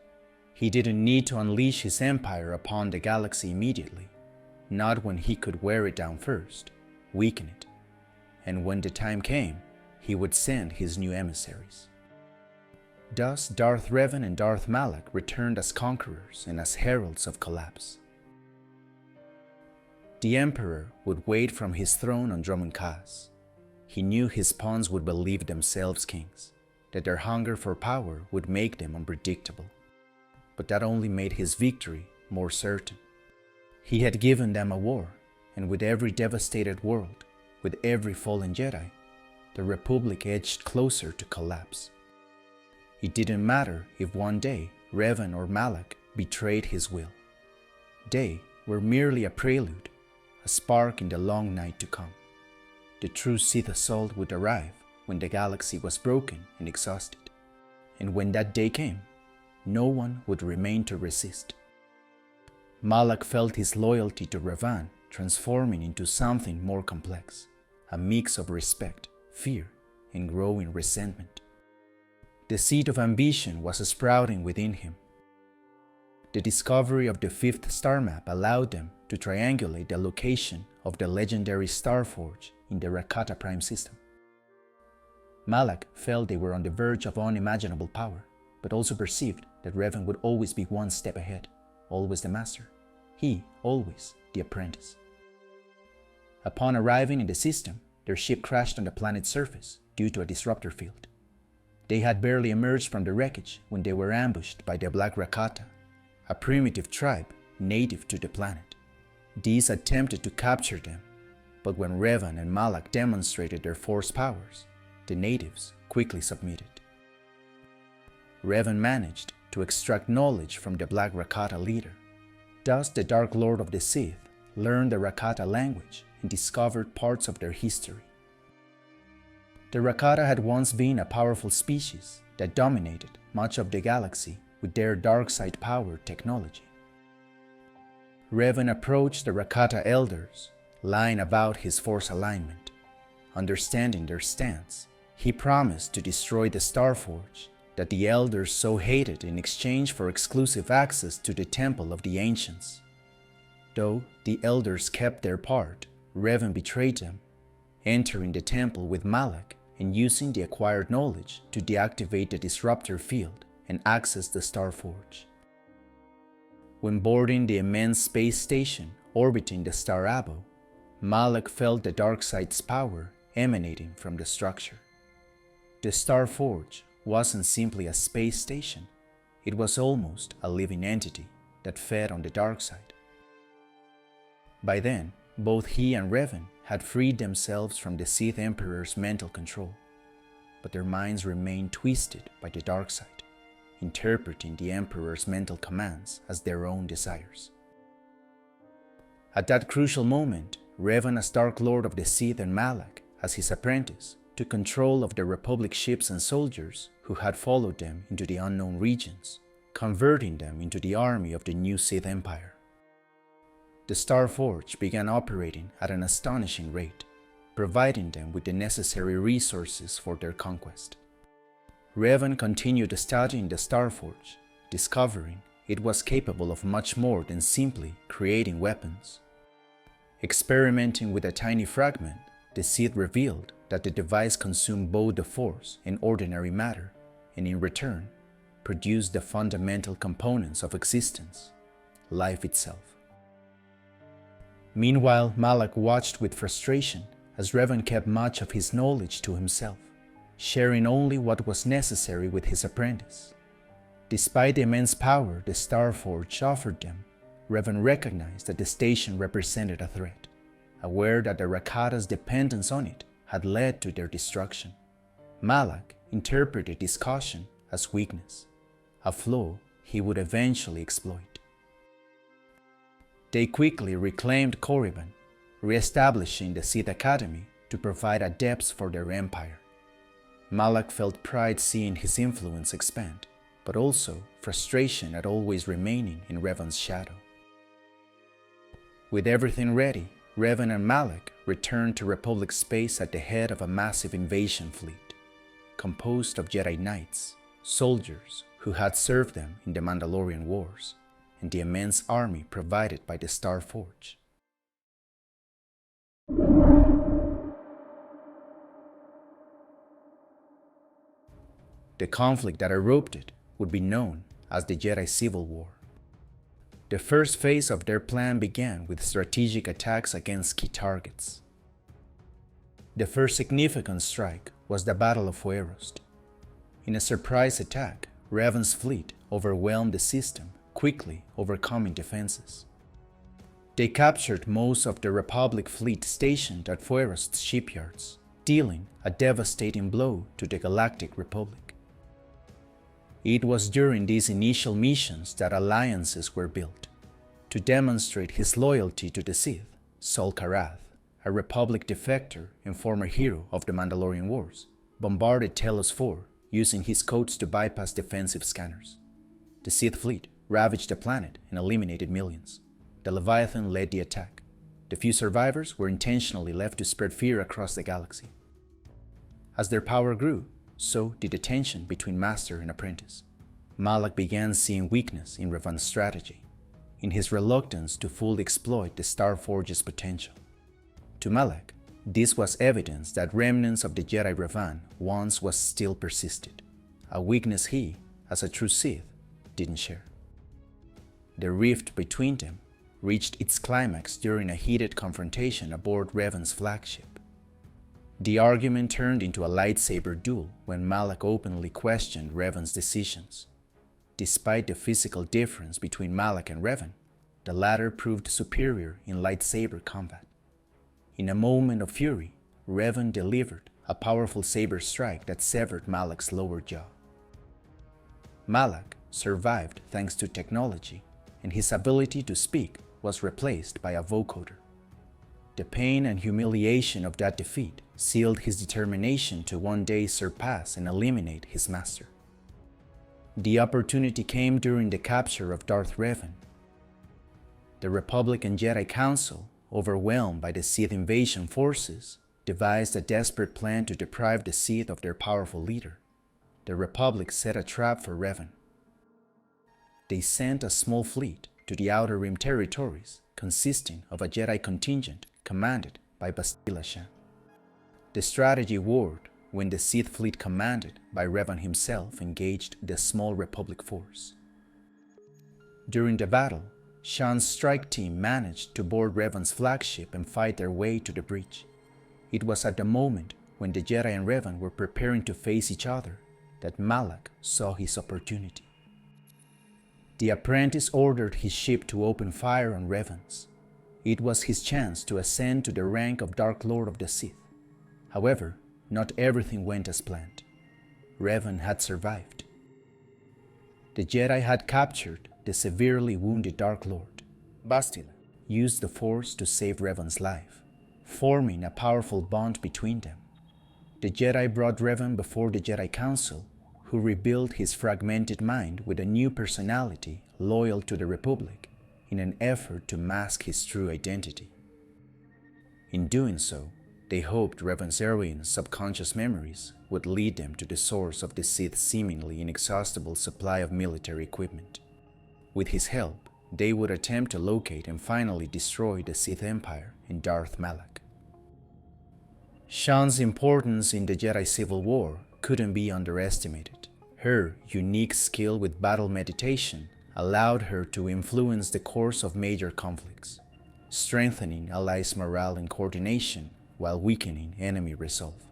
He didn't need to unleash his empire upon the galaxy immediately, not when he could wear it down first, weaken it. And when the time came, he would send his new emissaries. Thus, Darth Revan and Darth Malak returned as conquerors and as heralds of collapse. The Emperor would wait from his throne on Dromund Kaas. He knew his pawns would believe themselves kings, that their hunger for power would make them unpredictable. But that only made his victory more certain. He had given them a war, and with every devastated world, with every fallen Jedi, the Republic edged closer to collapse. It didn't matter if one day Revan or Malak betrayed his will. They were merely a prelude, a spark in the long night to come. The true Sith assault would arrive when the galaxy was broken and exhausted. And when that day came, no one would remain to resist. Malak felt his loyalty to Revan transforming into something more complex, a mix of respect, fear, and growing resentment. The seed of ambition was sprouting within him. The discovery of the fifth star map allowed them to triangulate the location of the legendary Star Forge in the Rakata Prime system. Malak felt they were on the verge of unimaginable power, but also perceived that Revan would always be one step ahead, always the master, he always the apprentice. Upon arriving in the system, their ship crashed on the planet's surface due to a disruptor field. They had barely emerged from the wreckage when they were ambushed by the Black Rakata, a primitive tribe native to the planet. These attempted to capture them, but when Revan and Malak demonstrated their force powers, the natives quickly submitted. Revan managed to extract knowledge from the Black Rakata leader. Thus, the Dark Lord of the Sith learned the Rakata language and discovered parts of their history. The Rakata had once been a powerful species that dominated much of the galaxy with their dark-side-powered technology. Revan approached the Rakata elders, lying about his force alignment. Understanding their stance, he promised to destroy the Starforge that the elders so hated in exchange for exclusive access to the Temple of the Ancients. Though the elders kept their part, Revan betrayed them, entering the temple with Malak and using the acquired knowledge to deactivate the disruptor field and access the Starforge. When boarding the immense space station orbiting the Star Abo, Malak felt the Darkside's power emanating from the structure. The Starforge wasn't simply a space station, it was almost a living entity that fed on the dark side. By then, both he and Revan had freed themselves from the Sith Emperor's mental control, but their minds remained twisted by the dark side, interpreting the Emperor's mental commands as their own desires. At that crucial moment, Revan as Dark Lord of the Sith and Malak as his apprentice took control of the Republic ships and soldiers who had followed them into the unknown regions, converting them into the army of the new Sith Empire. The Starforge began operating at an astonishing rate, providing them with the necessary resources for their conquest. Revan continued studying the Starforge, discovering it was capable of much more than simply creating weapons. Experimenting with a tiny fragment, the Sith revealed that the device consumed both the Force and ordinary matter, and in return, produced the fundamental components of existence, life itself. Meanwhile, Malak watched with frustration as Revan kept much of his knowledge to himself, sharing only what was necessary with his apprentice. Despite the immense power the Starforge offered them, Revan recognized that the station represented a threat, aware that the Rakata's dependence on it had led to their destruction. Malak interpreted this caution as weakness, a flaw he would eventually exploit. They quickly reclaimed Korriban, re-establishing the Sith Academy to provide adepts for their empire. Malak felt pride seeing his influence expand, but also frustration at always remaining in Revan's shadow. With everything ready, Revan and Malak returned to Republic space at the head of a massive invasion fleet, composed of Jedi Knights, soldiers who had served them in the Mandalorian Wars, and the immense army provided by the Starforge. The conflict that erupted would be known as the Jedi Civil War. The first phase of their plan began with strategic attacks against key targets. The first significant strike was the Battle of Fuerost. In a surprise attack, Revan's fleet overwhelmed the system, quickly overcoming defenses. They captured most of the Republic fleet stationed at Fuerost's shipyards, dealing a devastating blow to the Galactic Republic. It was during these initial missions that alliances were built. To demonstrate his loyalty to the Sith, Sol Karath, a Republic defector and former hero of the Mandalorian Wars, bombarded Telos 4 using his codes to bypass defensive scanners. The Sith fleet ravaged the planet and eliminated millions. The Leviathan led the attack. The few survivors were intentionally left to spread fear across the galaxy. As their power grew, so did the tension between master and apprentice. Malak began seeing weakness in Revan's strategy, in his reluctance to fully exploit the Starforge's potential. To Malak, this was evidence that remnants of the Jedi Revan once was still persisted, a weakness he, as a true Sith, didn't share. The rift between them reached its climax during a heated confrontation aboard Revan's flagship. The argument turned into a lightsaber duel when Malak openly questioned Revan's decisions. Despite the physical difference between Malak and Revan, the latter proved superior in lightsaber combat. In a moment of fury, Revan delivered a powerful saber strike that severed Malak's lower jaw. Malak survived thanks to technology, and his ability to speak was replaced by a vocoder. The pain and humiliation of that defeat sealed his determination to one day surpass and eliminate his master. The opportunity came during the capture of Darth Revan. The Republic and Jedi Council, overwhelmed by the Sith invasion forces, devised a desperate plan to deprive the Sith of their powerful leader. The Republic set a trap for Revan. They sent a small fleet to the Outer Rim territories, consisting of a Jedi contingent commanded by Bastila Shan. The strategy worked when the Sith fleet commanded by Revan himself engaged the small Republic force. During the battle, Shan's strike team managed to board Revan's flagship and fight their way to the breach. It was at the moment when the Jedi and Revan were preparing to face each other that Malak saw his opportunity. The apprentice ordered his ship to open fire on Revan's. It was his chance to ascend to the rank of Dark Lord of the Sith. However, not everything went as planned. Revan had survived. The Jedi had captured the severely wounded Dark Lord. Bastila used the Force to save Revan's life, forming a powerful bond between them. The Jedi brought Revan before the Jedi Council, who rebuilt his fragmented mind with a new personality loyal to the Republic in an effort to mask his true identity. In doing so, they hoped Revan's early and subconscious memories would lead them to the source of the Sith's seemingly inexhaustible supply of military equipment. With his help, they would attempt to locate and finally destroy the Sith Empire in Darth Malak. Shan's importance in the Jedi Civil War couldn't be underestimated. Her unique skill with battle meditation allowed her to influence the course of major conflicts, strengthening allies' morale and coordination while weakening enemy resolve.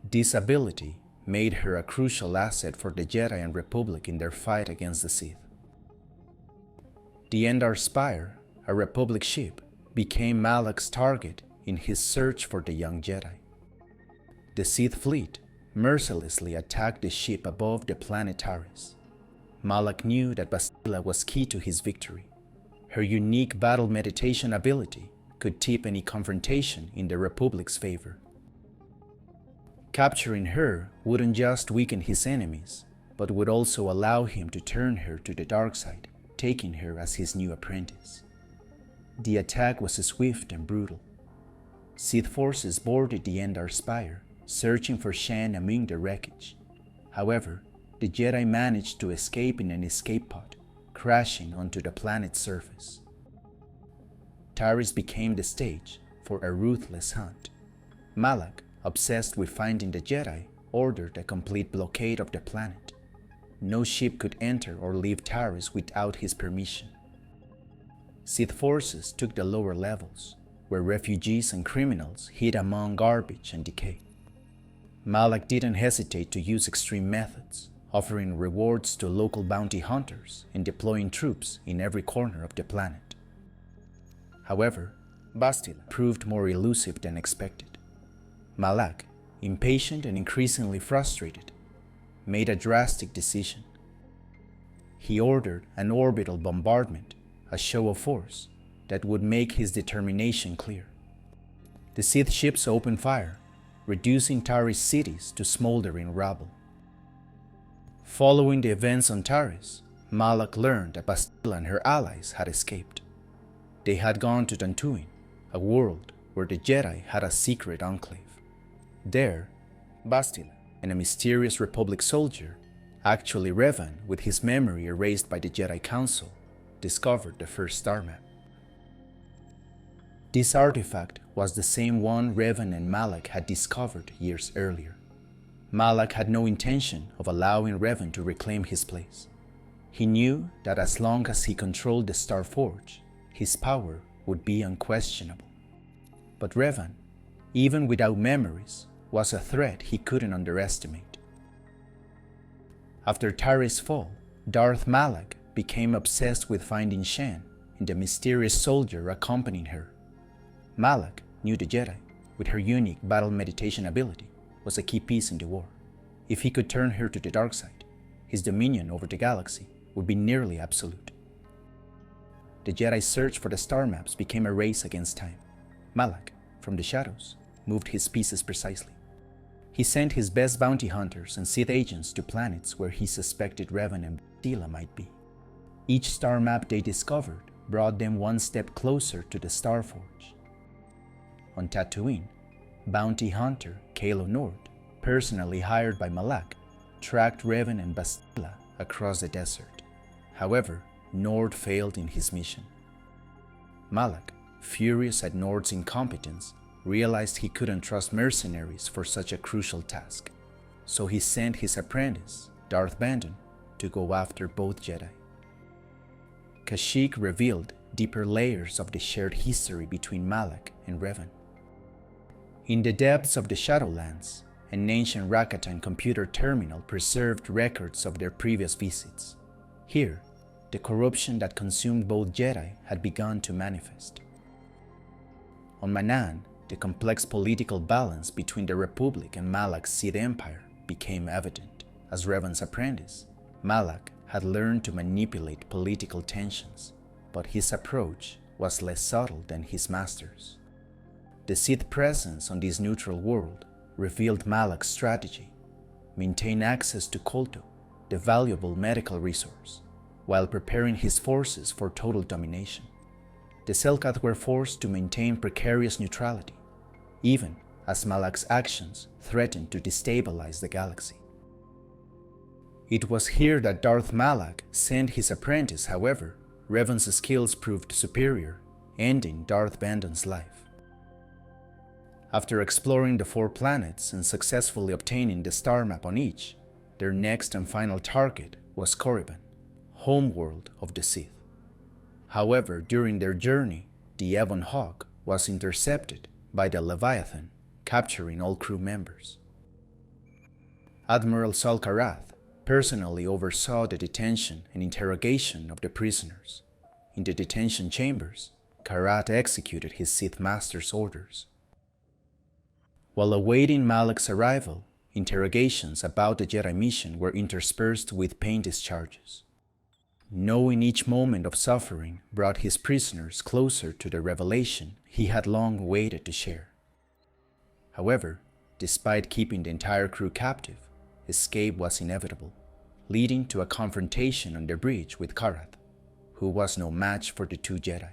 This ability made her a crucial asset for the Jedi and Republic in their fight against the Sith. The Endar Spire, a Republic ship, became Malak's target in his search for the young Jedi. The Sith fleet mercilessly attacked the ship above the planet Taris. Malak knew that Bastila was key to his victory. Her unique battle meditation ability could tip any confrontation in the Republic's favor. Capturing her wouldn't just weaken his enemies, but would also allow him to turn her to the dark side, taking her as his new apprentice. The attack was swift and brutal. Sith forces boarded the Endar Spire, searching for Shan among the wreckage. However, the Jedi managed to escape in an escape pod, crashing onto the planet's surface. Taris became the stage for a ruthless hunt. Malak, obsessed with finding the Jedi, ordered a complete blockade of the planet. No ship could enter or leave Taris without his permission. Sith forces took the lower levels, where refugees and criminals hid among garbage and decay. Malak didn't hesitate to use extreme methods, offering rewards to local bounty hunters and deploying troops in every corner of the planet. However, Bastila proved more elusive than expected. Malak, impatient and increasingly frustrated, made a drastic decision. He ordered an orbital bombardment, a show of force that would make his determination clear. The Sith ships opened fire, reducing Taris cities to smoldering rubble. Following the events on Taris, Malak learned that Bastila and her allies had escaped. They had gone to Dantooine, a world where the Jedi had a secret enclave. There, Bastila and a mysterious Republic soldier, actually Revan with his memory erased by the Jedi Council, discovered the first star map. This artifact was the same one Revan and Malak had discovered years earlier. Malak had no intention of allowing Revan to reclaim his place. He knew that as long as he controlled the Star Forge, his power would be unquestionable. But Revan, even without memories, was a threat he couldn't underestimate. After Taris' fall, Darth Malak became obsessed with finding Shan and the mysterious soldier accompanying her. Malak knew the Jedi, with her unique battle meditation ability, was a key piece in the war. If he could turn her to the dark side, his dominion over the galaxy would be nearly absolute. The Jedi's search for the star maps became a race against time. Malak, from the shadows, moved his pieces precisely. He sent his best bounty hunters and Sith agents to planets where he suspected Revan and Bastila might be. Each star map they discovered brought them one step closer to the Starforge. On Tatooine, bounty hunter Kalo Nord, personally hired by Malak, tracked Revan and Bastila across the desert. However, Nord failed in his mission. Malak, furious at Nord's incompetence, realized he couldn't trust mercenaries for such a crucial task, so he sent his apprentice, Darth Bandon, to go after both Jedi. Kashyyyk revealed deeper layers of the shared history between Malak and Revan. In the depths of the Shadowlands, an ancient Rakatan computer terminal preserved records of their previous visits. Here, the corruption that consumed both Jedi had begun to manifest. On Manaan, the complex political balance between the Republic and Malak's Sith Empire became evident. As Revan's apprentice, Malak had learned to manipulate political tensions, but his approach was less subtle than his master's. The Sith presence on this neutral world revealed Malak's strategy: maintain access to Kolto, the valuable medical resource, while preparing his forces for total domination. The Selkath were forced to maintain precarious neutrality, even as Malak's actions threatened to destabilize the galaxy. It was here that Darth Malak sent his apprentice. However, Revan's skills proved superior, ending Darth Bandon's life. After exploring the 4 planets and successfully obtaining the star map on each, their next and final target was Korriban, homeworld of the Sith. However, during their journey, the Ebon Hawk was intercepted by the Leviathan, capturing all crew members. Admiral Saul Karath personally oversaw the detention and interrogation of the prisoners. In the detention chambers, Karath executed his Sith master's orders. While awaiting Malak's arrival, interrogations about the Jedi mission were interspersed with pain discharges. Knowing each moment of suffering brought his prisoners closer to the revelation he had long waited to share. However, despite keeping the entire crew captive, escape was inevitable, leading to a confrontation on the bridge with Karath, who was no match for the 2 Jedi.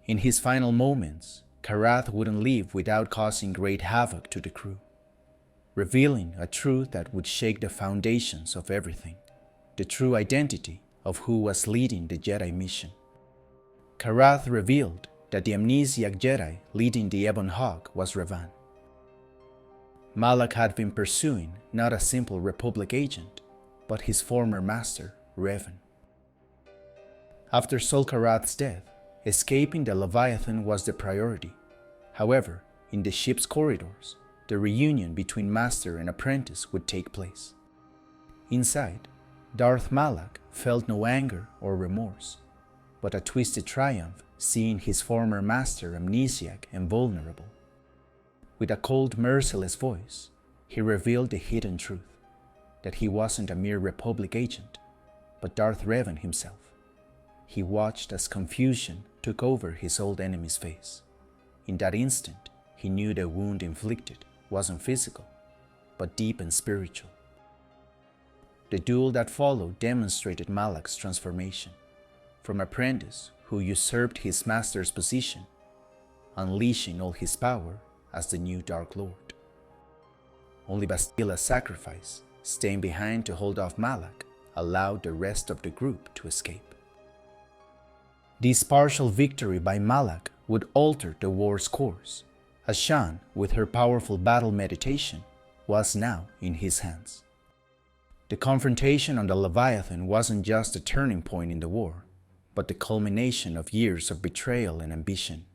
In his final moments, Karath wouldn't leave without causing great havoc to the crew, revealing a truth that would shake the foundations of everything: the true identity of who was leading the Jedi mission. Karath revealed that the amnesiac Jedi leading the Ebon Hawk was Revan. Malak had been pursuing not a simple Republic agent, but his former master, Revan. After Sol Karath's death, escaping the Leviathan was the priority. However, in the ship's corridors, the reunion between master and apprentice would take place. Inside, Darth Malak felt no anger or remorse, but a twisted triumph seeing his former master amnesiac and vulnerable. With a cold, merciless voice, he revealed the hidden truth, that he wasn't a mere Republic agent, but Darth Revan himself. He watched as confusion took over his old enemy's face. In that instant, he knew the wound inflicted wasn't physical, but deep and spiritual. The duel that followed demonstrated Malak's transformation, from apprentice who usurped his master's position, unleashing all his power as the new Dark Lord. Only Bastila's sacrifice, staying behind to hold off Malak, allowed the rest of the group to escape. This partial victory by Malak would alter the war's course, as Shan, with her powerful battle meditation, was now in his hands. The confrontation on the Leviathan wasn't just a turning point in the war, but the culmination of years of betrayal and ambition.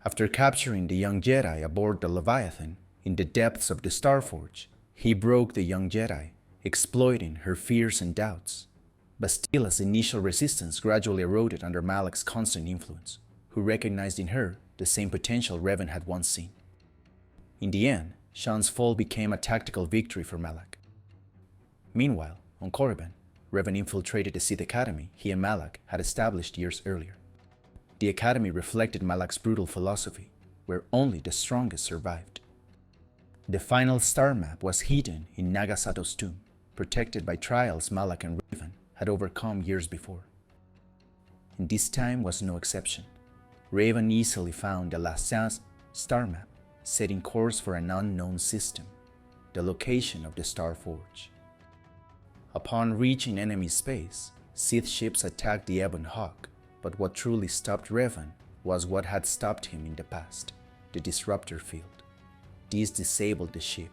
After capturing the young Jedi aboard the Leviathan in the depths of the Starforge, he broke the young Jedi, exploiting her fears and doubts. Bastila's initial resistance gradually eroded under Malak's constant influence, who recognized in her the same potential Revan had once seen. In the end, Shan's fall became a tactical victory for Malak. Meanwhile, on Korriban, Revan infiltrated the Sith Academy he and Malak had established years earlier. The Academy reflected Malak's brutal philosophy, where only the strongest survived. The final star map was hidden in Nagasato's tomb, protected by trials Malak and Raven had overcome years before. And this time was no exception. Raven easily found the last star map, setting course for an unknown system, the location of the Star Forge. Upon reaching enemy space, Sith ships attacked the Ebon Hawk, but what truly stopped Raven was what had stopped him in the past, the disruptor field. This disabled the ship,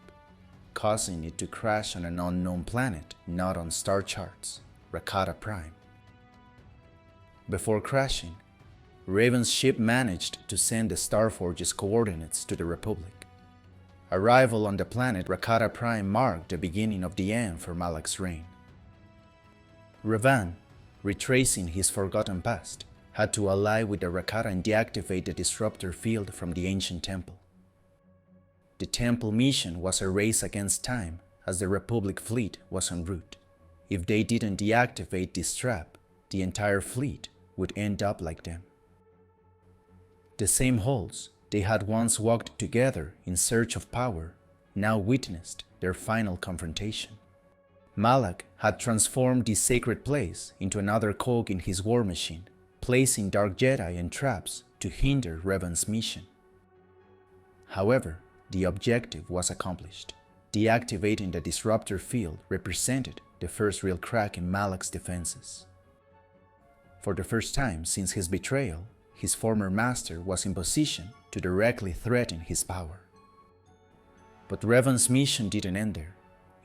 causing it to crash on an unknown planet not on star charts, Rakata Prime. Before crashing, Raven's ship managed to send the Starforge's coordinates to the Republic. Arrival on the planet Rakata Prime marked the beginning of the end for Malak's reign. Revan, retracing his forgotten past, had to ally with the Rakata and deactivate the disruptor field from the ancient temple. The temple mission was a race against time as the Republic fleet was en route. If they didn't deactivate this trap, the entire fleet would end up like them. The same halls they had once walked together in search of power now witnessed their final confrontation. Malak had transformed this sacred place into another cog in his war machine, placing dark Jedi and traps to hinder Revan's mission. However, the objective was accomplished. Deactivating the disruptor field represented the first real crack in Malak's defenses. For the first time since his betrayal, his former master was in position to directly threaten his power. But Revan's mission didn't end there.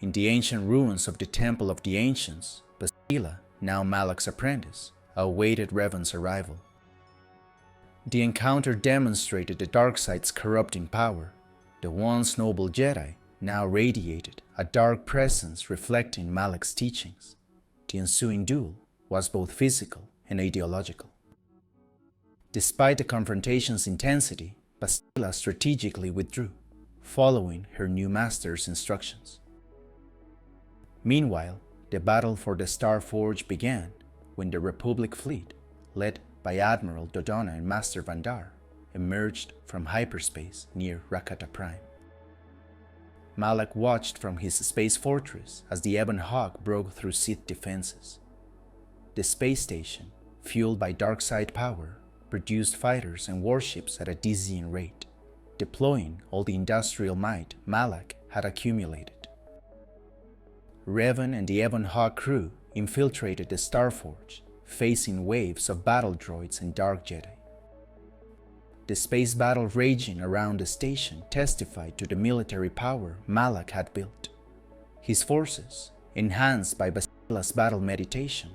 In the ancient ruins of the Temple of the Ancients, Bastila, now Malak's apprentice, awaited Revan's arrival. The encounter demonstrated the dark side's corrupting power. The once noble Jedi now radiated a dark presence reflecting Malak's teachings. The ensuing duel was both physical and ideological. Despite the confrontation's intensity, Bastila strategically withdrew, following her new master's instructions. Meanwhile, the battle for the Star Forge began when the Republic fleet, led by Admiral Dodonna and Master Vandar, emerged from hyperspace near Rakata Prime. Malak watched from his space fortress as the Ebon Hawk broke through Sith defenses. The space station, fueled by dark-side power, produced fighters and warships at a dizzying rate, deploying all the industrial might Malak had accumulated. Revan and the Ebon Hawk crew infiltrated the Starforge, facing waves of battle droids and dark Jedi. The space battle raging around the station testified to the military power Malak had built. His forces, enhanced by Bastila's battle meditation,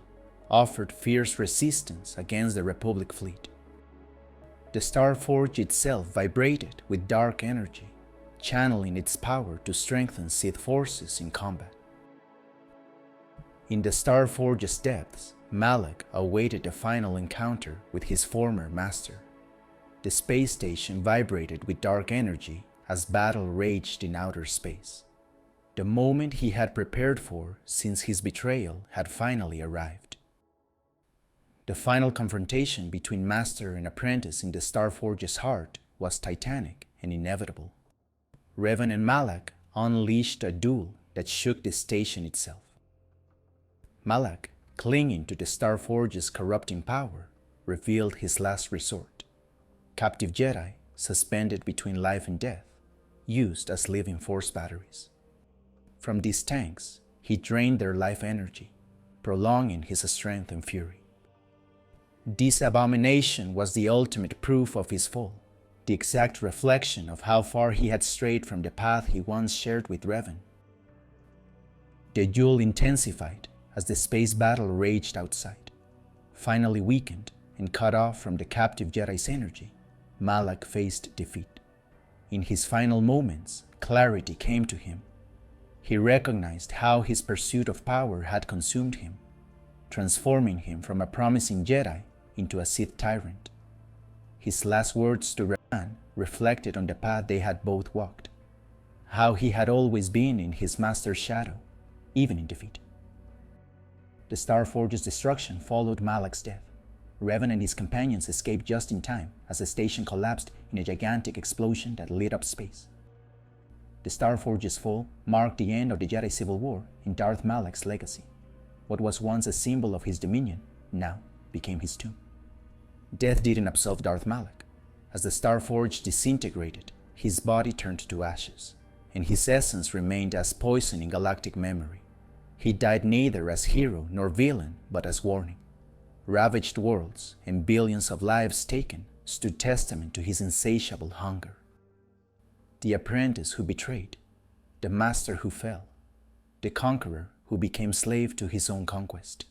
offered fierce resistance against the Republic fleet. The Starforge itself vibrated with dark energy, channeling its power to strengthen Sith forces in combat. In the Starforge's depths, Malak awaited the final encounter with his former master. The space station vibrated with dark energy as battle raged in outer space. The moment he had prepared for since his betrayal had finally arrived. The final confrontation between master and apprentice in the Starforge's heart was titanic and inevitable. Revan and Malak unleashed a duel that shook the station itself. Malak, clinging to the Starforge's corrupting power, revealed his last resort. Captive Jedi, suspended between life and death, used as living force batteries. From these tanks, he drained their life energy, prolonging his strength and fury. This abomination was the ultimate proof of his fall, the exact reflection of how far he had strayed from the path he once shared with Revan. The duel intensified as the space battle raged outside. Finally weakened and cut off from the captive Jedi's energy, Malak faced defeat. In his final moments, clarity came to him. He recognized how his pursuit of power had consumed him, transforming him from a promising Jedi into a Sith tyrant. His last words to Revan reflected on the path they had both walked, how he had always been in his master's shadow, even in defeat. The Starforge's destruction followed Malak's death. Revan and his companions escaped just in time as the station collapsed in a gigantic explosion that lit up space. The Star Forge's fall marked the end of the Jedi Civil War in Darth Malak's legacy. What was once a symbol of his dominion now became his tomb. Death didn't absolve Darth Malak. As the Star Forge disintegrated, his body turned to ashes, and his essence remained as poison in galactic memory. He died neither as hero nor villain, but as warning. Ravaged worlds and billions of lives taken stood testament to his insatiable hunger. The apprentice who betrayed, the master who fell, the conqueror who became slave to his own conquest.